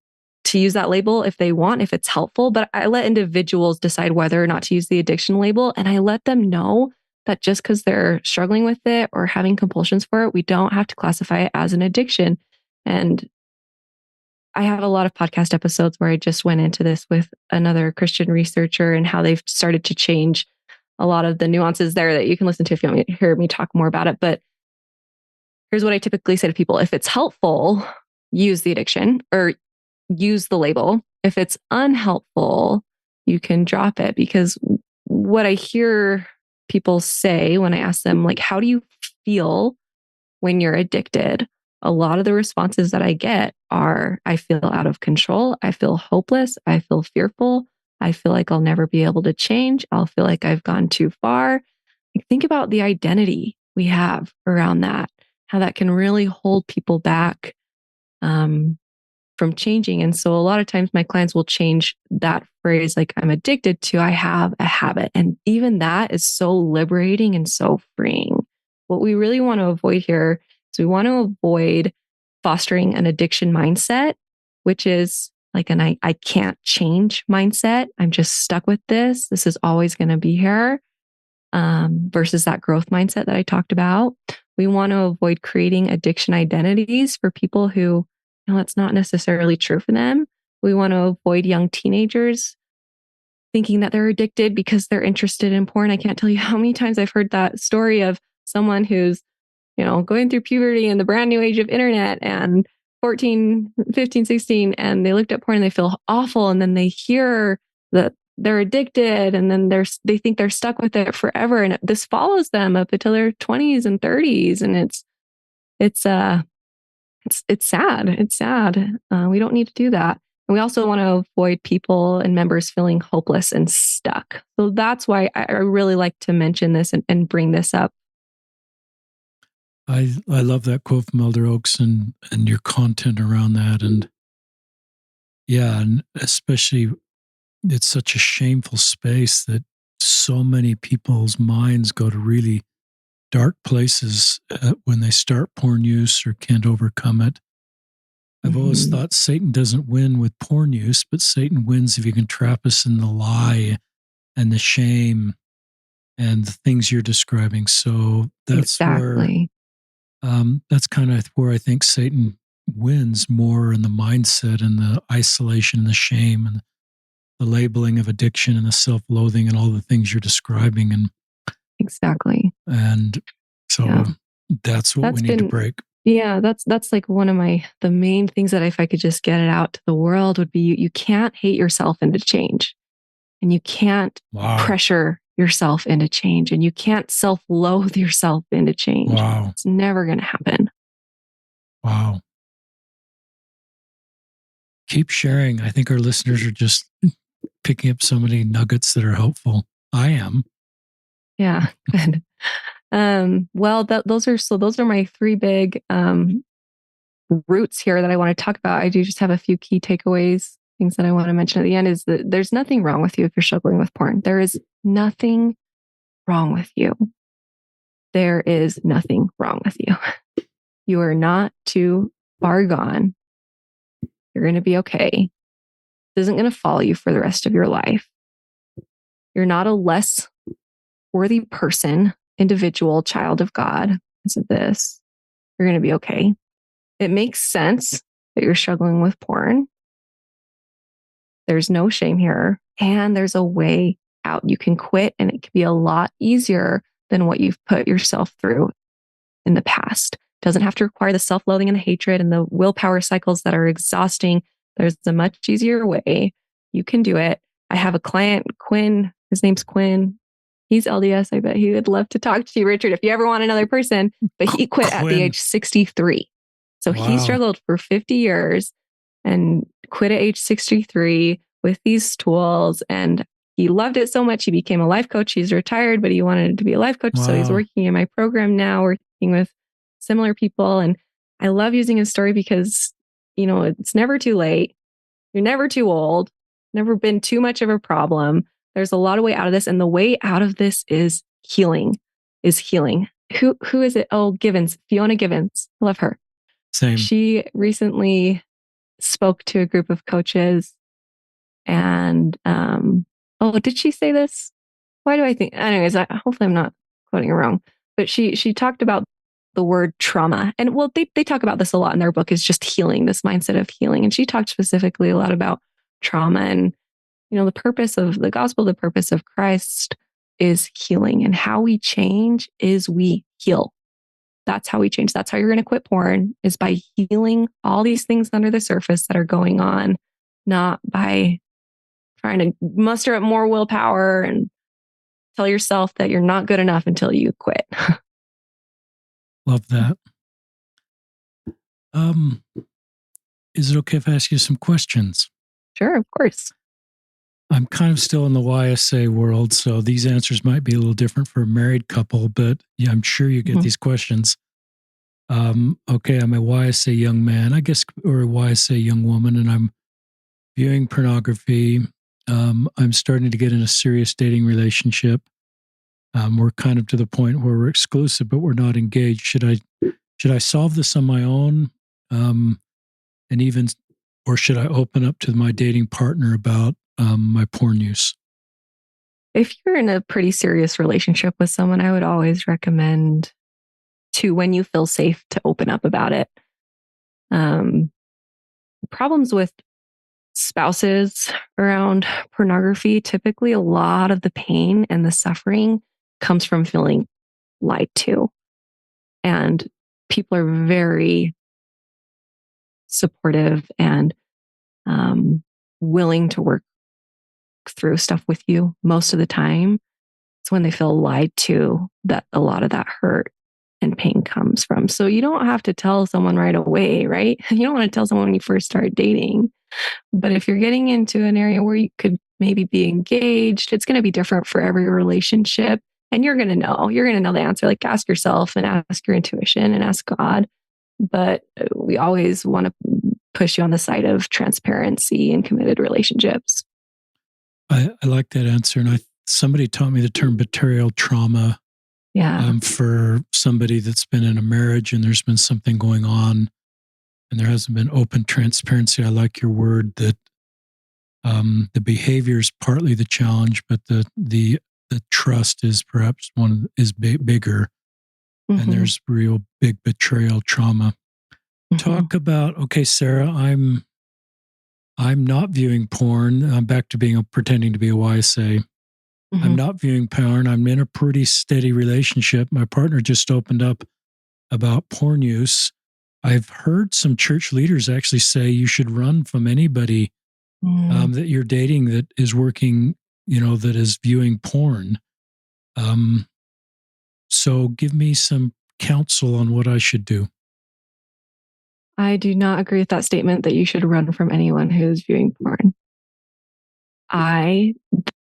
S2: to use that label if they want, if it's helpful. But I let individuals decide whether or not to use the addiction label. And I let them know that just because they're struggling with it or having compulsions for it, we don't have to classify it as an addiction. And I have a lot of podcast episodes where I just went into this with another Christian researcher and how they've started to change a lot of the nuances there that you can listen to if you want to hear me talk more about it. But here's what I typically say to people. If it's helpful, use the addiction or use the label. If it's unhelpful, you can drop it, because what I hear people say when I ask them, like, how do you feel when you're addicted? A lot of the responses that I get are, I feel out of control. I feel hopeless. I feel fearful. I feel like I'll never be able to change. I'll feel like I've gone too far. Think about the identity we have around that, how that can really hold people back from changing. And so a lot of times my clients will change that phrase, like, I'm addicted, to I have a habit. And even that is so liberating and so freeing. What we really want to avoid here is we want to avoid fostering an addiction mindset, which is like an I can't change mindset. I'm just stuck with this. This is always going to be here. Versus that growth mindset that I talked about. We want to avoid creating addiction identities for people who, it's not necessarily true for them. We want to avoid young teenagers thinking that they're addicted because they're interested in porn. I can't tell you how many times I've heard that story of someone who's, going through puberty and the brand new age of internet and 14, 15, 16, and they looked at porn and they feel awful. And then they hear that they're addicted, and then they think they're stuck with it forever. And this follows them up until their 20s and 30s. And it's sad. It's sad. We don't need to do that. And we also want to avoid people and members feeling hopeless and stuck. So that's why I really like to mention this and bring this up.
S1: I love that quote from Elder Oaks and your content around that. And yeah, and especially it's such a shameful space that so many people's minds go to really dark places when they start porn use or can't overcome it. I've always thought Satan doesn't win with porn use, but Satan wins if he can trap us in the lie and the shame and the things you're describing. So that's
S2: Exactly.
S1: that's kind of where I think Satan wins more, in the mindset and the isolation and the shame and the labeling of addiction and the self-loathing and all the things you're describing.
S2: Exactly.
S1: And so that's what we need to break.
S2: Yeah, that's like one of the main things that if I could just get it out to the world would be you can't hate yourself into change, and you can't pressure yourself into change, and you can't self-loathe yourself into change.
S1: Wow.
S2: It's never going to happen.
S1: Wow. Keep sharing. I think our listeners are just picking up so many nuggets that are helpful. I am.
S2: Yeah, good. Well, those are my three big roots here that I want to talk about. I do just have a few key takeaways, things that I want to mention at the end. Is that there's nothing wrong with you if you're struggling with porn. There is nothing wrong with you. There is nothing wrong with you. You are not too far gone. You're going to be okay. This isn't going to follow you for the rest of your life. You're not a less worthy person, individual, child of God because of this. You're going to be okay. It makes sense that you're struggling with porn. There's no shame here. And there's a way out. You can quit, and it can be a lot easier than what you've put yourself through in the past. It doesn't have to require the self-loathing and the hatred and the willpower cycles that are exhausting. There's a much easier way. You can do it. I have a client, Quinn. His name's Quinn. He's LDS. I bet he would love to talk to you, Richard, if you ever want another person. But he quit at the age 63. So he struggled for 50 years and quit at age 63 with these tools. And he loved it so much. He became a life coach. He's retired, but he wanted to be a life coach. So he's working in my program now, working with similar people. And I love using his story because, it's never too late. You're never too old, never been too much of a problem. There's a lot of way out of this, and the way out of this is healing. Is healing. Who is it? Oh, Givens, Fiona Givens. I love her.
S1: Same.
S2: She recently spoke to a group of coaches, and oh, did she say this? Why do I think? Anyways, hopefully I'm not quoting her wrong, but she talked about the word trauma, and well, they talk about this a lot in their book. Is just healing, this mindset of healing, and she talked specifically a lot about trauma and the purpose of the gospel, the purpose of Christ is healing, and how we change is we heal. That's how we change. That's how you're going to quit porn, is by healing all these things under the surface that are going on, not by trying to muster up more willpower and tell yourself that you're not good enough until you quit.
S1: Love that. Is it okay if I ask you some questions?
S2: Sure, of course.
S1: I'm kind of still in the YSA world, so these answers might be a little different for a married couple, but yeah, I'm sure you get these questions. Okay, I'm a YSA young man, I guess, or a YSA young woman, and I'm viewing pornography. I'm starting to get in a serious dating relationship. We're kind of to the point where we're exclusive, but we're not engaged. Should I solve this on my own? And even, or should I open up to my dating partner about my porn use?
S2: If you're in a pretty serious relationship with someone, I would always recommend to, when you feel safe, to open up about it. Problems with spouses around pornography, typically a lot of the pain and the suffering comes from feeling lied to. And people are very supportive and willing to work through stuff with you most of the time. It's when they feel lied to that a lot of that hurt and pain comes from. So you don't have to tell someone right away, right? You don't want to tell someone when you first start dating. But if you're getting into an area where you could maybe be engaged, it's going to be different for every relationship. And you're going to know the answer. Like, ask yourself and ask your intuition and ask God. But we always want to push you on the side of transparency and committed relationships.
S1: I like that answer. And somebody taught me the term betrayal trauma.
S2: Yeah.
S1: For somebody that's been in a marriage and there's been something going on and there hasn't been open transparency. I like your word that the behavior is partly the challenge, but the trust is perhaps bigger, and there's real big betrayal trauma. Talk about, okay, Sarah, I'm not viewing porn. I'm back to pretending to be a YSA. I'm not viewing porn. I'm in a pretty steady relationship. My partner just opened up about porn use. I've heard some church leaders actually say you should run from anybody that you're dating that is working, that is viewing porn. So give me some counsel on what I should do.
S2: I do not agree with that statement that you should run from anyone who's viewing porn. I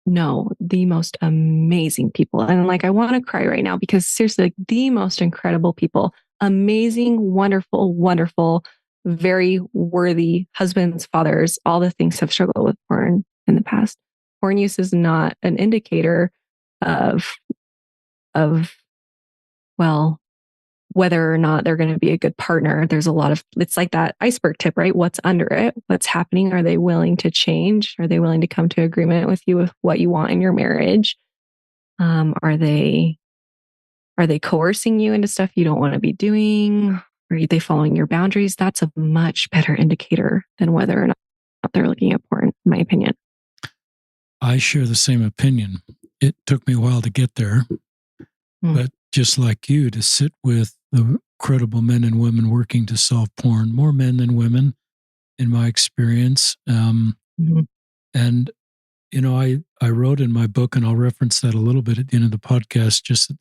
S2: know the most amazing people. And I want to cry right now because seriously, the most incredible people, amazing, wonderful, wonderful, very worthy husbands, fathers, all the things have struggled with porn in the past. Porn use is not an indicator of well, whether or not they're going to be a good partner. There's a lot of, it's like that iceberg tip, right? What's under it? What's happening? Are they willing to change? Are they willing to come to agreement with you with what you want in your marriage? Are they coercing you into stuff you don't want to be doing? Are they following your boundaries? That's a much better indicator than whether or not they're looking at porn, in my opinion.
S1: I share the same opinion. It took me a while to get there, but just like you, to sit with the credible men and women working to solve porn, more men than women, in my experience. And, I wrote in my book, and I'll reference that a little bit at the end of the podcast, just that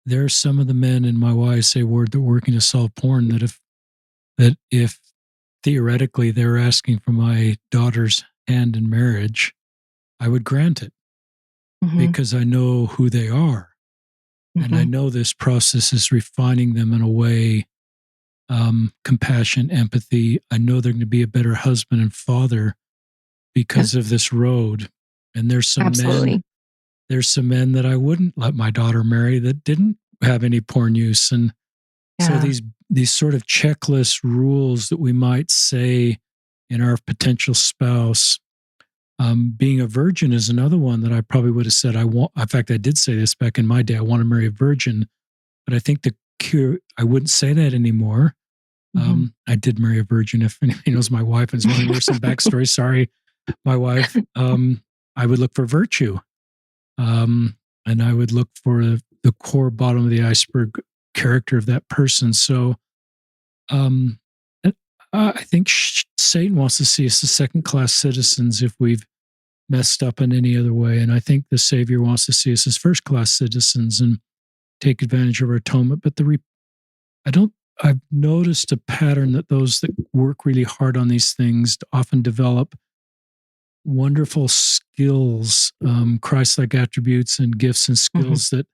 S1: there are some of the men in my YSA ward that are working to solve porn that if theoretically they're asking for my daughter's hand in marriage, I would grant it because I know who they are. And I know this process is refining them in a way, compassion, empathy. I know they're going to be a better husband and father because of this road. And
S2: Absolutely.
S1: there's some men that I wouldn't let my daughter marry that didn't have any porn use. And so
S2: Yeah.
S1: these sort of checklist rules that we might say in our potential spouse. Being a virgin is another one that I probably would have said I want. In fact, I did say this back in my day. I want to marry a virgin, but I think the cure. I wouldn't say that anymore.
S2: Mhm.
S1: I did marry a virgin. If anybody knows my wife and is wondering where's some backstory, sorry, my wife. I would look for virtue, and I would look for the core bottom of the iceberg character of that person. So um, I think Satan wants to see us as second class citizens if we've messed up in any other way. And I think the Savior wants to see us as first class citizens and take advantage of our atonement. But I don't, I've noticed a pattern that those that work really hard on these things often develop wonderful skills, Christ like attributes and gifts and
S2: Mhm.
S1: skills that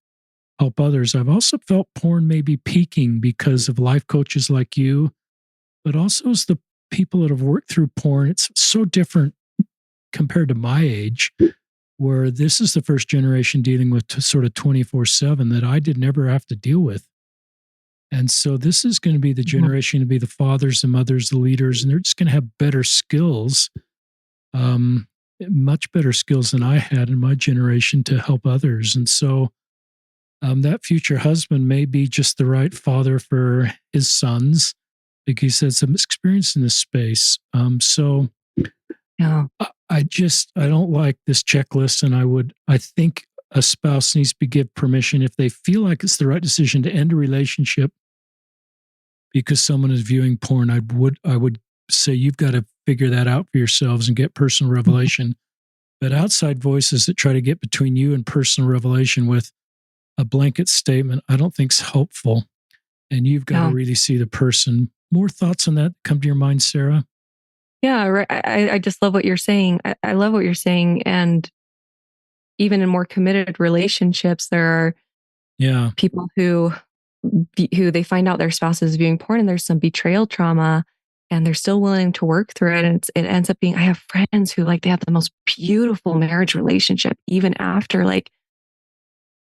S1: help others. I've also felt porn may be peaking because of life coaches like you, but also as the people that have worked through porn. It's so different compared to my age, where this is the first generation dealing with sort of 24/7 that I did never have to deal with. And so this is going to be the
S2: Mhm.
S1: generation to be the fathers, the mothers, the leaders, and they're just going to have better skills, um, much better skills than I had in my generation to help others. And so that future husband may be just the right father for his sons because he has some experience in this space. So
S2: Yeah.
S1: I don't like this checklist, and I think a spouse needs to give permission if they feel like it's the right decision to end a relationship because someone is viewing porn. I would say you've got to figure that out for yourselves and get personal
S2: Mhm.
S1: revelation. But outside voices that try to get between you and personal revelation with a blanket statement, I don't think is helpful. And you've got to
S2: Yeah.
S1: really see the person. More thoughts on that come to your mind, Sarah?
S2: Yeah, right. I just love what you're saying. I love what you're saying. And even in more committed relationships, there are
S1: Yeah.
S2: people who they find out their spouse is viewing porn and there's some betrayal trauma and they're still willing to work through it. And it ends up being, I have friends who like they have the most beautiful marriage relationship, even after like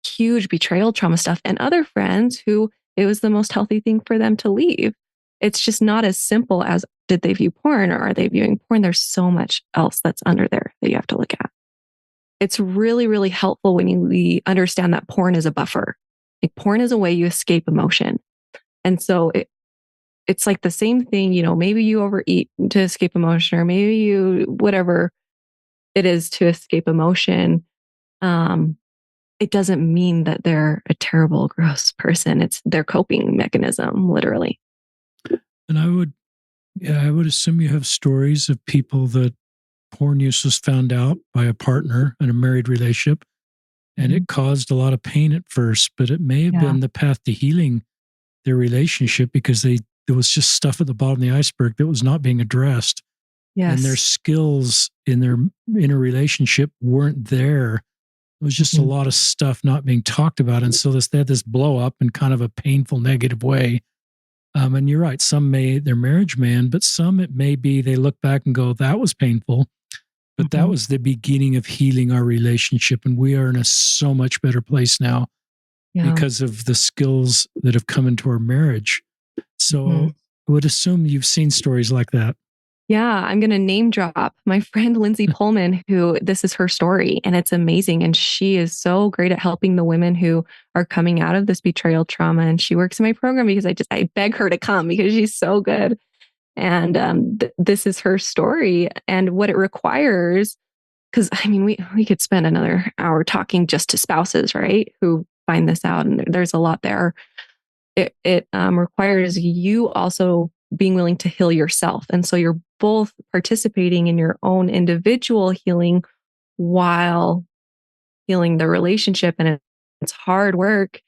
S2: huge betrayal trauma stuff, and other friends who it was the most healthy thing for them to leave. It's just not as simple as did they view porn or are they viewing porn? There's so much else that's under there that you have to look at. It's really, really helpful when we understand that porn is a buffer. Like porn is a way you escape emotion. And so it's like the same thing, maybe you overeat to escape emotion, or maybe you, whatever it is to escape emotion. Um, it doesn't mean that they're a terrible, gross person. It's their coping mechanism, literally.
S1: And yeah, I would assume you have stories of people that porn use was found out by a partner in a married relationship, and
S2: Mhm.
S1: it caused a lot of pain at first, but it may have
S2: Yeah.
S1: been the path to healing their relationship because there was just stuff at the bottom of the iceberg that was not being addressed, and their
S2: Yes.
S1: skills in their inner relationship weren't there. It was just a
S2: Mhm.
S1: lot of stuff not being talked about, and so they had this blow up in kind of a painful, negative way. And you're right. Some their marriage man, but some it may be they look back and go, that was painful, but that
S2: Mhm.
S1: was the beginning of healing our relationship. And we are in a so much better place now
S2: Yeah.
S1: because of the skills that have come into our marriage. So
S2: Mhm.
S1: I would assume you've seen stories like that.
S2: Yeah, I'm going to name drop my friend Lindsay Pullman, who this is her story and it's amazing. And she is so great at helping the women who are coming out of this betrayal trauma. And she works in my program because I beg her to come because she's so good. And this is her story and what it requires. Because I mean, we could spend another hour talking just to spouses, right? Who find this out. And there's a lot there. It requires you also being willing to heal yourself. And so you're both participating in your own individual healing while healing the relationship. And it's hard work.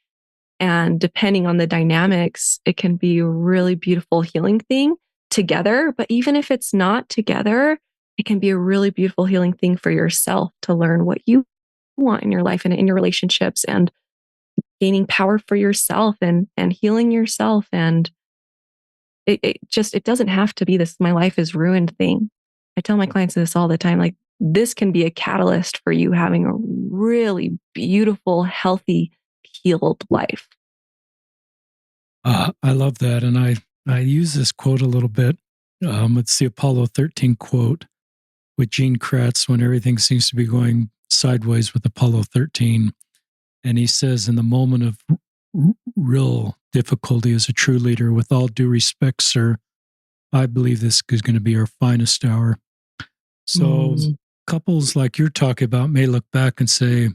S2: And depending on the dynamics, it can be a really beautiful healing thing together. But even if it's not together, it can be a really beautiful healing thing for yourself to learn what you want in your life and in your relationships, and gaining power for yourself and healing yourself. And it doesn't have to be this my life is ruined thing. I tell my clients this all the time. Like, this can be a catalyst for you having a really beautiful, healthy, healed life.
S1: I love that. And I use this quote a little bit. It's the Apollo 13 quote with Gene Kratz when everything seems to be going sideways with Apollo 13. And he says, in the moment of real difficulty as a true leader, with all due respect, sir, I believe this is going to be our finest hour. So couples like you're talking about may look back and say,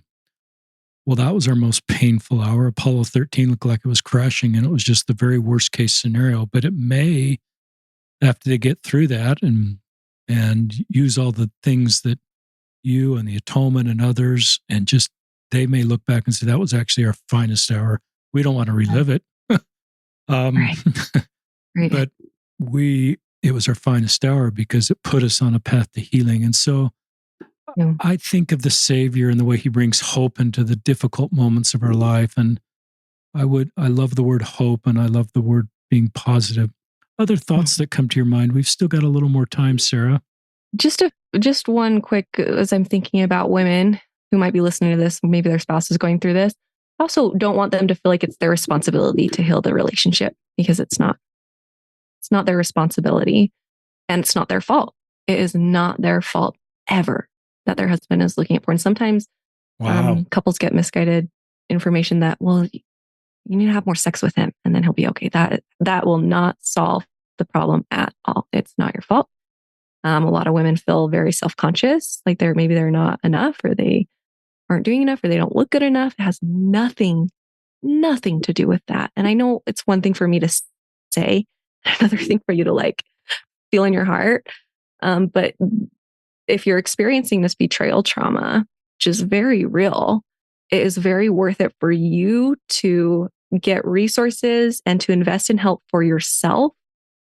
S1: well, that was our most painful hour. Apollo 13 looked like it was crashing and it was just the very worst case scenario. But it may, after they get through that and use all the things that you and the atonement and others, and just they may look back and say, that was actually our finest hour. We don't want to relive it.
S2: Right.
S1: But it was our finest hour because it put us on a path to healing. And so I think of the Savior and the way he brings hope into the difficult moments of our life. And I love the word hope, and I love the word being positive. Other thoughts that come to your mind? We've still got a little more time, Sarah.
S2: Just one quick, as I'm thinking about women who might be listening to this, maybe their spouse is going through this. I also don't want them to feel like it's their responsibility to heal the relationship, because it's not. It's not their responsibility, and it's not their fault. It is not their fault ever that their husband is looking at porn. Sometimes couples get misguided information that, well, you need to have more sex with him and then he'll be okay. That will not solve the problem at all. It's not your fault. A lot of women feel very self-conscious, like maybe they're not enough, or they aren't doing enough, or they don't look good enough. It has nothing to do with that. And I know it's one thing for me to say, another thing for you to feel in your heart. But if you're experiencing this betrayal trauma, which is very real, it is very worth it for you to get resources and to invest in help for yourself,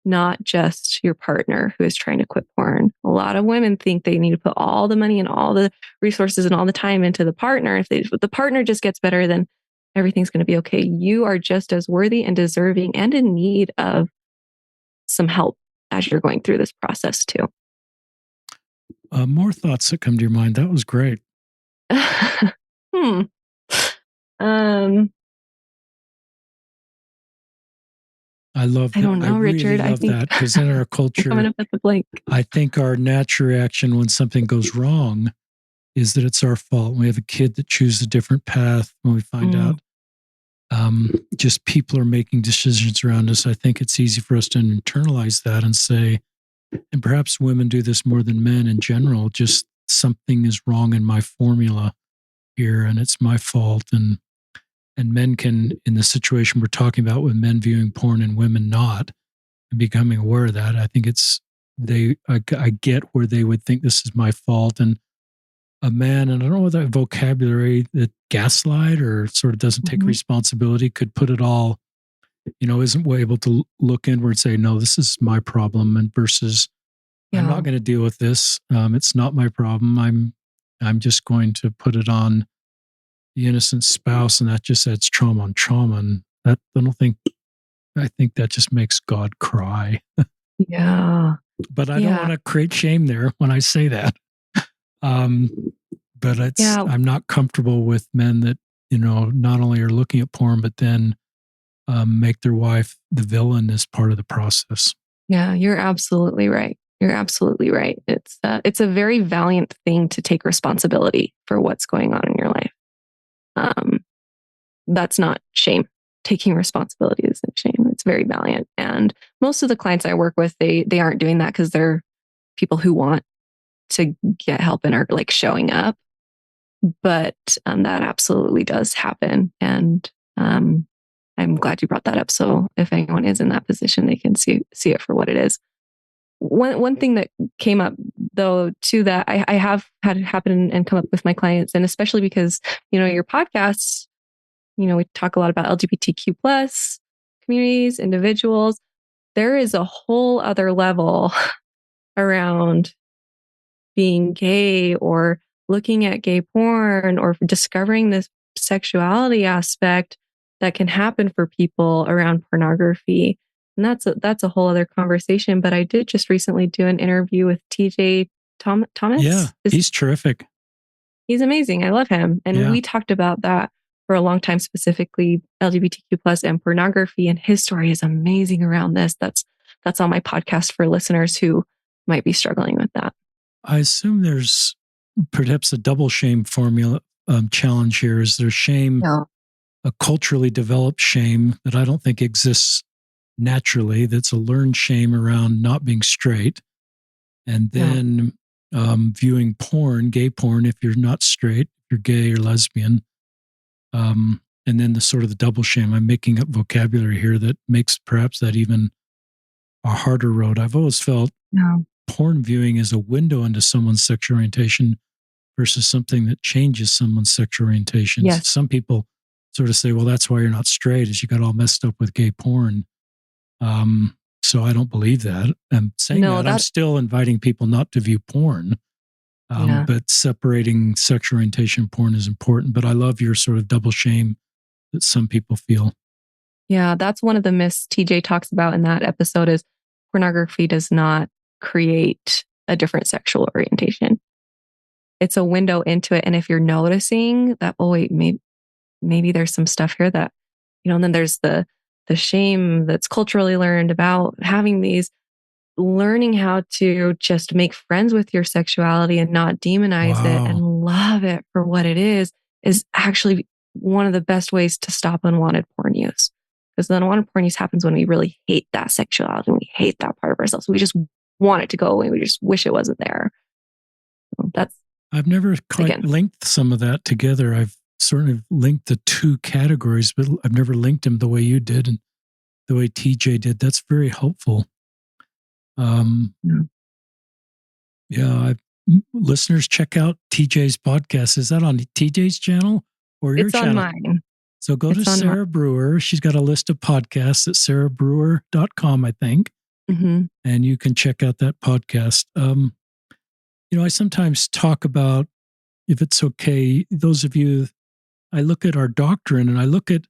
S2: not just your partner who is trying to quit porn. A lot of women think they need to put all the money and all the resources and all the time into the partner. If the partner just gets better, then everything's going to be okay. You are just as worthy and deserving and in need of some help as you're going through this process too.
S1: More thoughts that come to your mind. That was great. I love that.
S2: I don't know, Richard.
S1: I think that, because in our culture,
S2: coming up at the blank.
S1: I think our natural reaction when something goes wrong is that it's our fault. When we have a kid that chooses a different path, when we find out just people are making decisions around us, I think it's easy for us to internalize that and say, and perhaps women do this more than men in general, just something is wrong in my formula here and it's my fault. And men can, in the situation we're talking about with men viewing porn and women not, and becoming aware of that, I think I get where they would think this is my fault. And a man, and I don't know that vocabulary, that gaslight or sort of doesn't take responsibility, could put it all, isn't able to look inward and say, no, this is my problem, and versus I'm not going to deal with this. It's not my problem. I'm just going to put it on the innocent spouse, and that just adds trauma on trauma. And that I think that just makes God cry.
S2: Yeah.
S1: But I don't want to create shame there when I say that. But I'm not comfortable with men that, not only are looking at porn, but then make their wife the villain as part of the process.
S2: Yeah, you're absolutely right. You're absolutely right. It's a very valiant thing to take responsibility for what's going on in your life. That's not shame. Taking responsibility isn't shame. It's very valiant. And most of the clients I work with, they aren't doing that because they're people who want to get help and are showing up. But that absolutely does happen. And I'm glad you brought that up. So if anyone is in that position, they can see it for what it is. One thing that came up though, too, that I have had happen and come up with my clients, and especially because, your podcasts, we talk a lot about LGBTQ plus communities, individuals. There is a whole other level around being gay or looking at gay porn or discovering this sexuality aspect that can happen for people around pornography. And that's a whole other conversation. But I did just recently do an interview with TJ
S1: Yeah,
S2: Thomas.
S1: he's terrific.
S2: He's amazing. I love him. And
S1: Yeah.
S2: we talked about that for a long time, specifically LGBTQ plus and pornography. And his story is amazing around this. That's on my podcast for listeners who might be struggling with that.
S1: I assume there's perhaps a double shame formula challenge here. Is there shame,
S2: Yeah.
S1: a culturally developed shame that I don't think exists naturally, that's a learned shame around not being straight, and then viewing porn, gay porn, if you're not straight, if you're gay or lesbian, and then the sort of the double shame. I'm making up vocabulary here that makes perhaps that even a harder road. I've always felt porn viewing is a window into someone's sexual orientation versus something that changes someone's sexual orientation.
S2: Yes.
S1: Some people sort of say, well, that's why you're not straight, is you got all messed up with gay porn. So I don't believe that. I'm saying I'm still inviting people not to view porn. But separating sexual orientation porn is important. But I love your sort of double shame that some people feel.
S2: Yeah, that's one of the myths TJ talks about in that episode is pornography does not create a different sexual orientation. It's a window into it. And if you're noticing that, oh wait, maybe there's some stuff here that, and then there's the shame that's culturally learned about having these, learning how to just make friends with your sexuality and not demonize it and love it for what it is actually one of the best ways to stop unwanted porn use. Because the unwanted porn use happens when we really hate that sexuality and we hate that part of ourselves. We just want it to go away. We just wish it wasn't there.
S1: I've never quite linked some of that together. I've certainly linked the two categories, but I've never linked them the way you did and the way TJ did. That's very helpful. Listeners, check out TJ's podcast. Is that on TJ's channel or your channel?
S2: It's on mine.
S1: So go to Sara Brewer. She's got a list of podcasts at sarabrewer.com, I think.
S2: Mm-hmm.
S1: And you can check out that podcast. I sometimes talk about, if it's okay, those of you, I look at our doctrine and I look at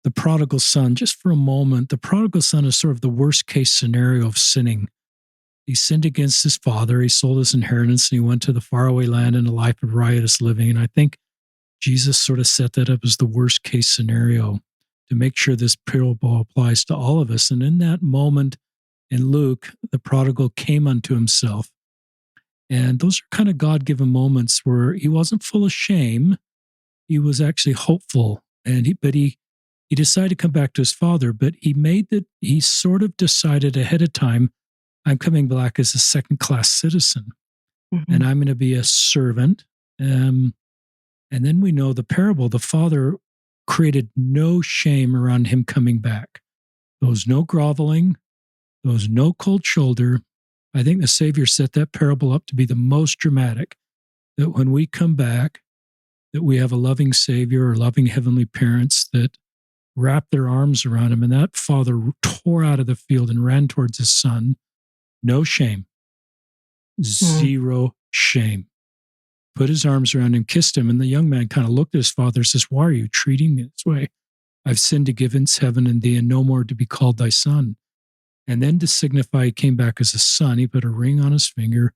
S1: the prodigal son just for a moment. The prodigal son is sort of the worst case scenario of sinning. He sinned against his father. He sold his inheritance and he went to the faraway land in a life of riotous living. And I think Jesus sort of set that up as the worst case scenario to make sure this parable applies to all of us. And in that moment in Luke, the prodigal came unto himself. And those are kind of God-given moments where he wasn't full of shame. He was actually hopeful. But he decided to come back to his father, but he sort of decided ahead of time, I'm coming back as a second-class citizen, and I'm going to be a servant. And then we know the parable, the father created no shame around him coming back. There was no groveling. There was no cold shoulder. I think the Savior set that parable up to be the most dramatic, that when we come back, that we have a loving Savior or loving heavenly parents that wrap their arms around him. And that father tore out of the field and ran towards his son. No shame. Zero shame. Put his arms around him, kissed him. And the young man kind of looked at his father and says, why are you treating me this way? I've sinned against heaven and thee, and no more to be called thy son. And then to signify he came back as a son, he put a ring on his finger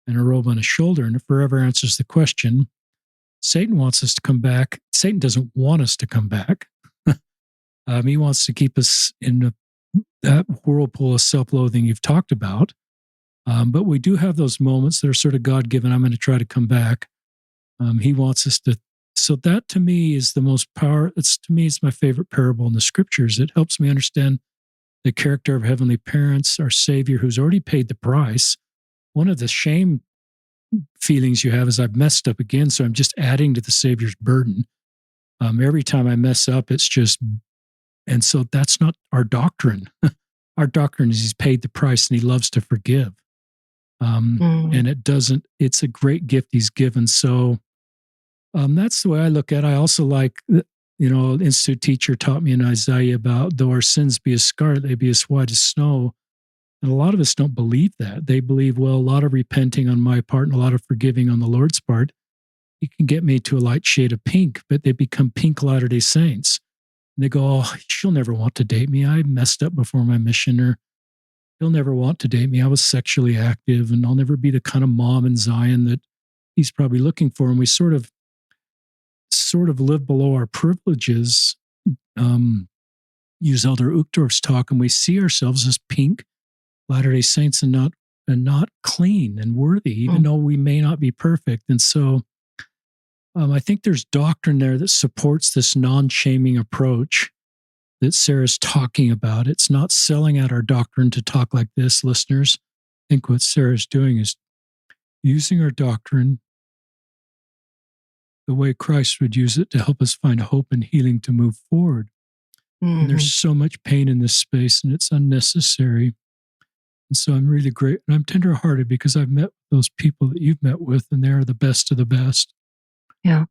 S1: and a robe on his shoulder. And it forever answers the question. Satan wants us to come back. Satan doesn't want us to come back. He wants to keep us in that whirlpool of self-loathing you've talked about. But we do have those moments that are sort of God-given. I'm going to try to come back. He wants us to. So that to me is the most power. It's my favorite parable in the scriptures. It helps me understand the character of heavenly parents, our Savior, who's already paid the price. One of the shame feelings you have is I've messed up again, so I'm just adding to the Savior's burden. Every time I mess up, it's just, and so that's not our doctrine. Our doctrine is he's paid the price and he loves to forgive. And it's a great gift he's given. So that's the way I look at it. I also like, Institute teacher taught me in Isaiah about though our sins be as scarlet, they be as white as snow. And a lot of us don't believe that. They believe, well, a lot of repenting on my part and a lot of forgiving on the Lord's part, he can get me to a light shade of pink, but they become pink Latter-day Saints. And they go, oh, she'll never want to date me. I messed up before my mission. he'll never want to date me. I was sexually active, and I'll never be the kind of mom in Zion that he's probably looking for. And we sort of live below our privileges. Use Elder Uchtdorf's talk, and we see ourselves as pink Latter-day Saints and not clean and worthy, even though we may not be perfect. And so I think there's doctrine there that supports this non-shaming approach that Sarah's talking about. It's not selling out our doctrine to talk like this, listeners. I think what Sarah's doing is using our doctrine the way Christ would use it to help us find hope and healing to move forward. And there's so much pain in this space, and it's unnecessary. And so I'm really great. And I'm tenderhearted because I've met those people that you've met with, and they're the best of the best.
S2: Yeah.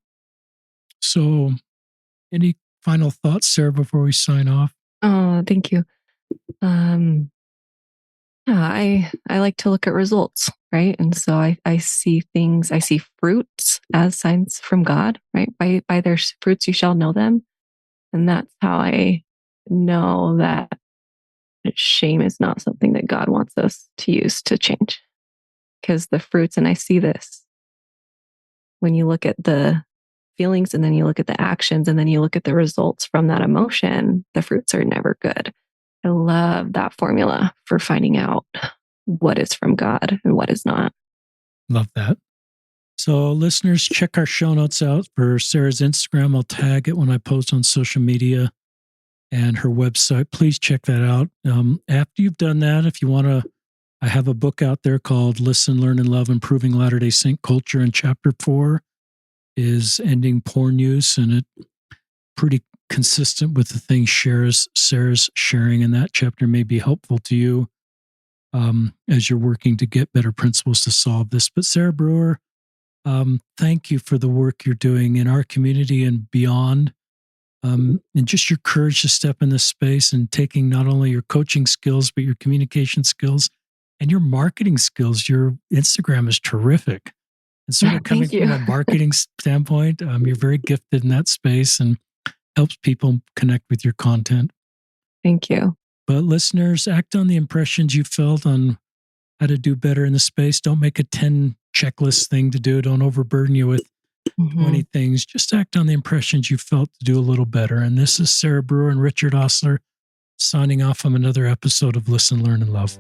S1: So any final thoughts, Sarah, before we sign off?
S2: Oh, thank you. I like to look at results, right? And so I see things, I see fruits as signs from God, right? By their fruits you shall know them. And that's how I know that shame is not something that God wants us to use to change. Because the fruits, and I see this when you look at the feelings and then you look at the actions and then you look at the results from that emotion, the fruits are never good. I love that formula for finding out what is from God and what is not.
S1: Love that. So listeners, check our show notes out for Sarah's Instagram. I'll tag it when I post on social media, and her website. Please check that out. After you've done that, if you want to, I have a book out there called Listen, Learn, and Love, Improving Latter-day Saint Culture. And chapter 4 is Ending Porn Use. And it pretty consistent with the things Sarah's sharing in that chapter may be helpful to you as you're working to get better principles to solve this. But Sarah Brewer, thank you for the work you're doing in our community and beyond. And just your courage to step in this space and taking not only your coaching skills, but your communication skills and your marketing skills. Your Instagram is terrific. And sort of coming from a marketing standpoint, you're very gifted in that space and helps people connect with your content.
S2: Thank you.
S1: But listeners, act on the impressions you felt on how to do better in the space. Don't make a 10 checklist thing to do. Don't overburden you with 20 things. Just act on the impressions you felt to do a little better. And this is Sarah Brewer and Richard Osler signing off from another episode of Listen, Learn, and Love.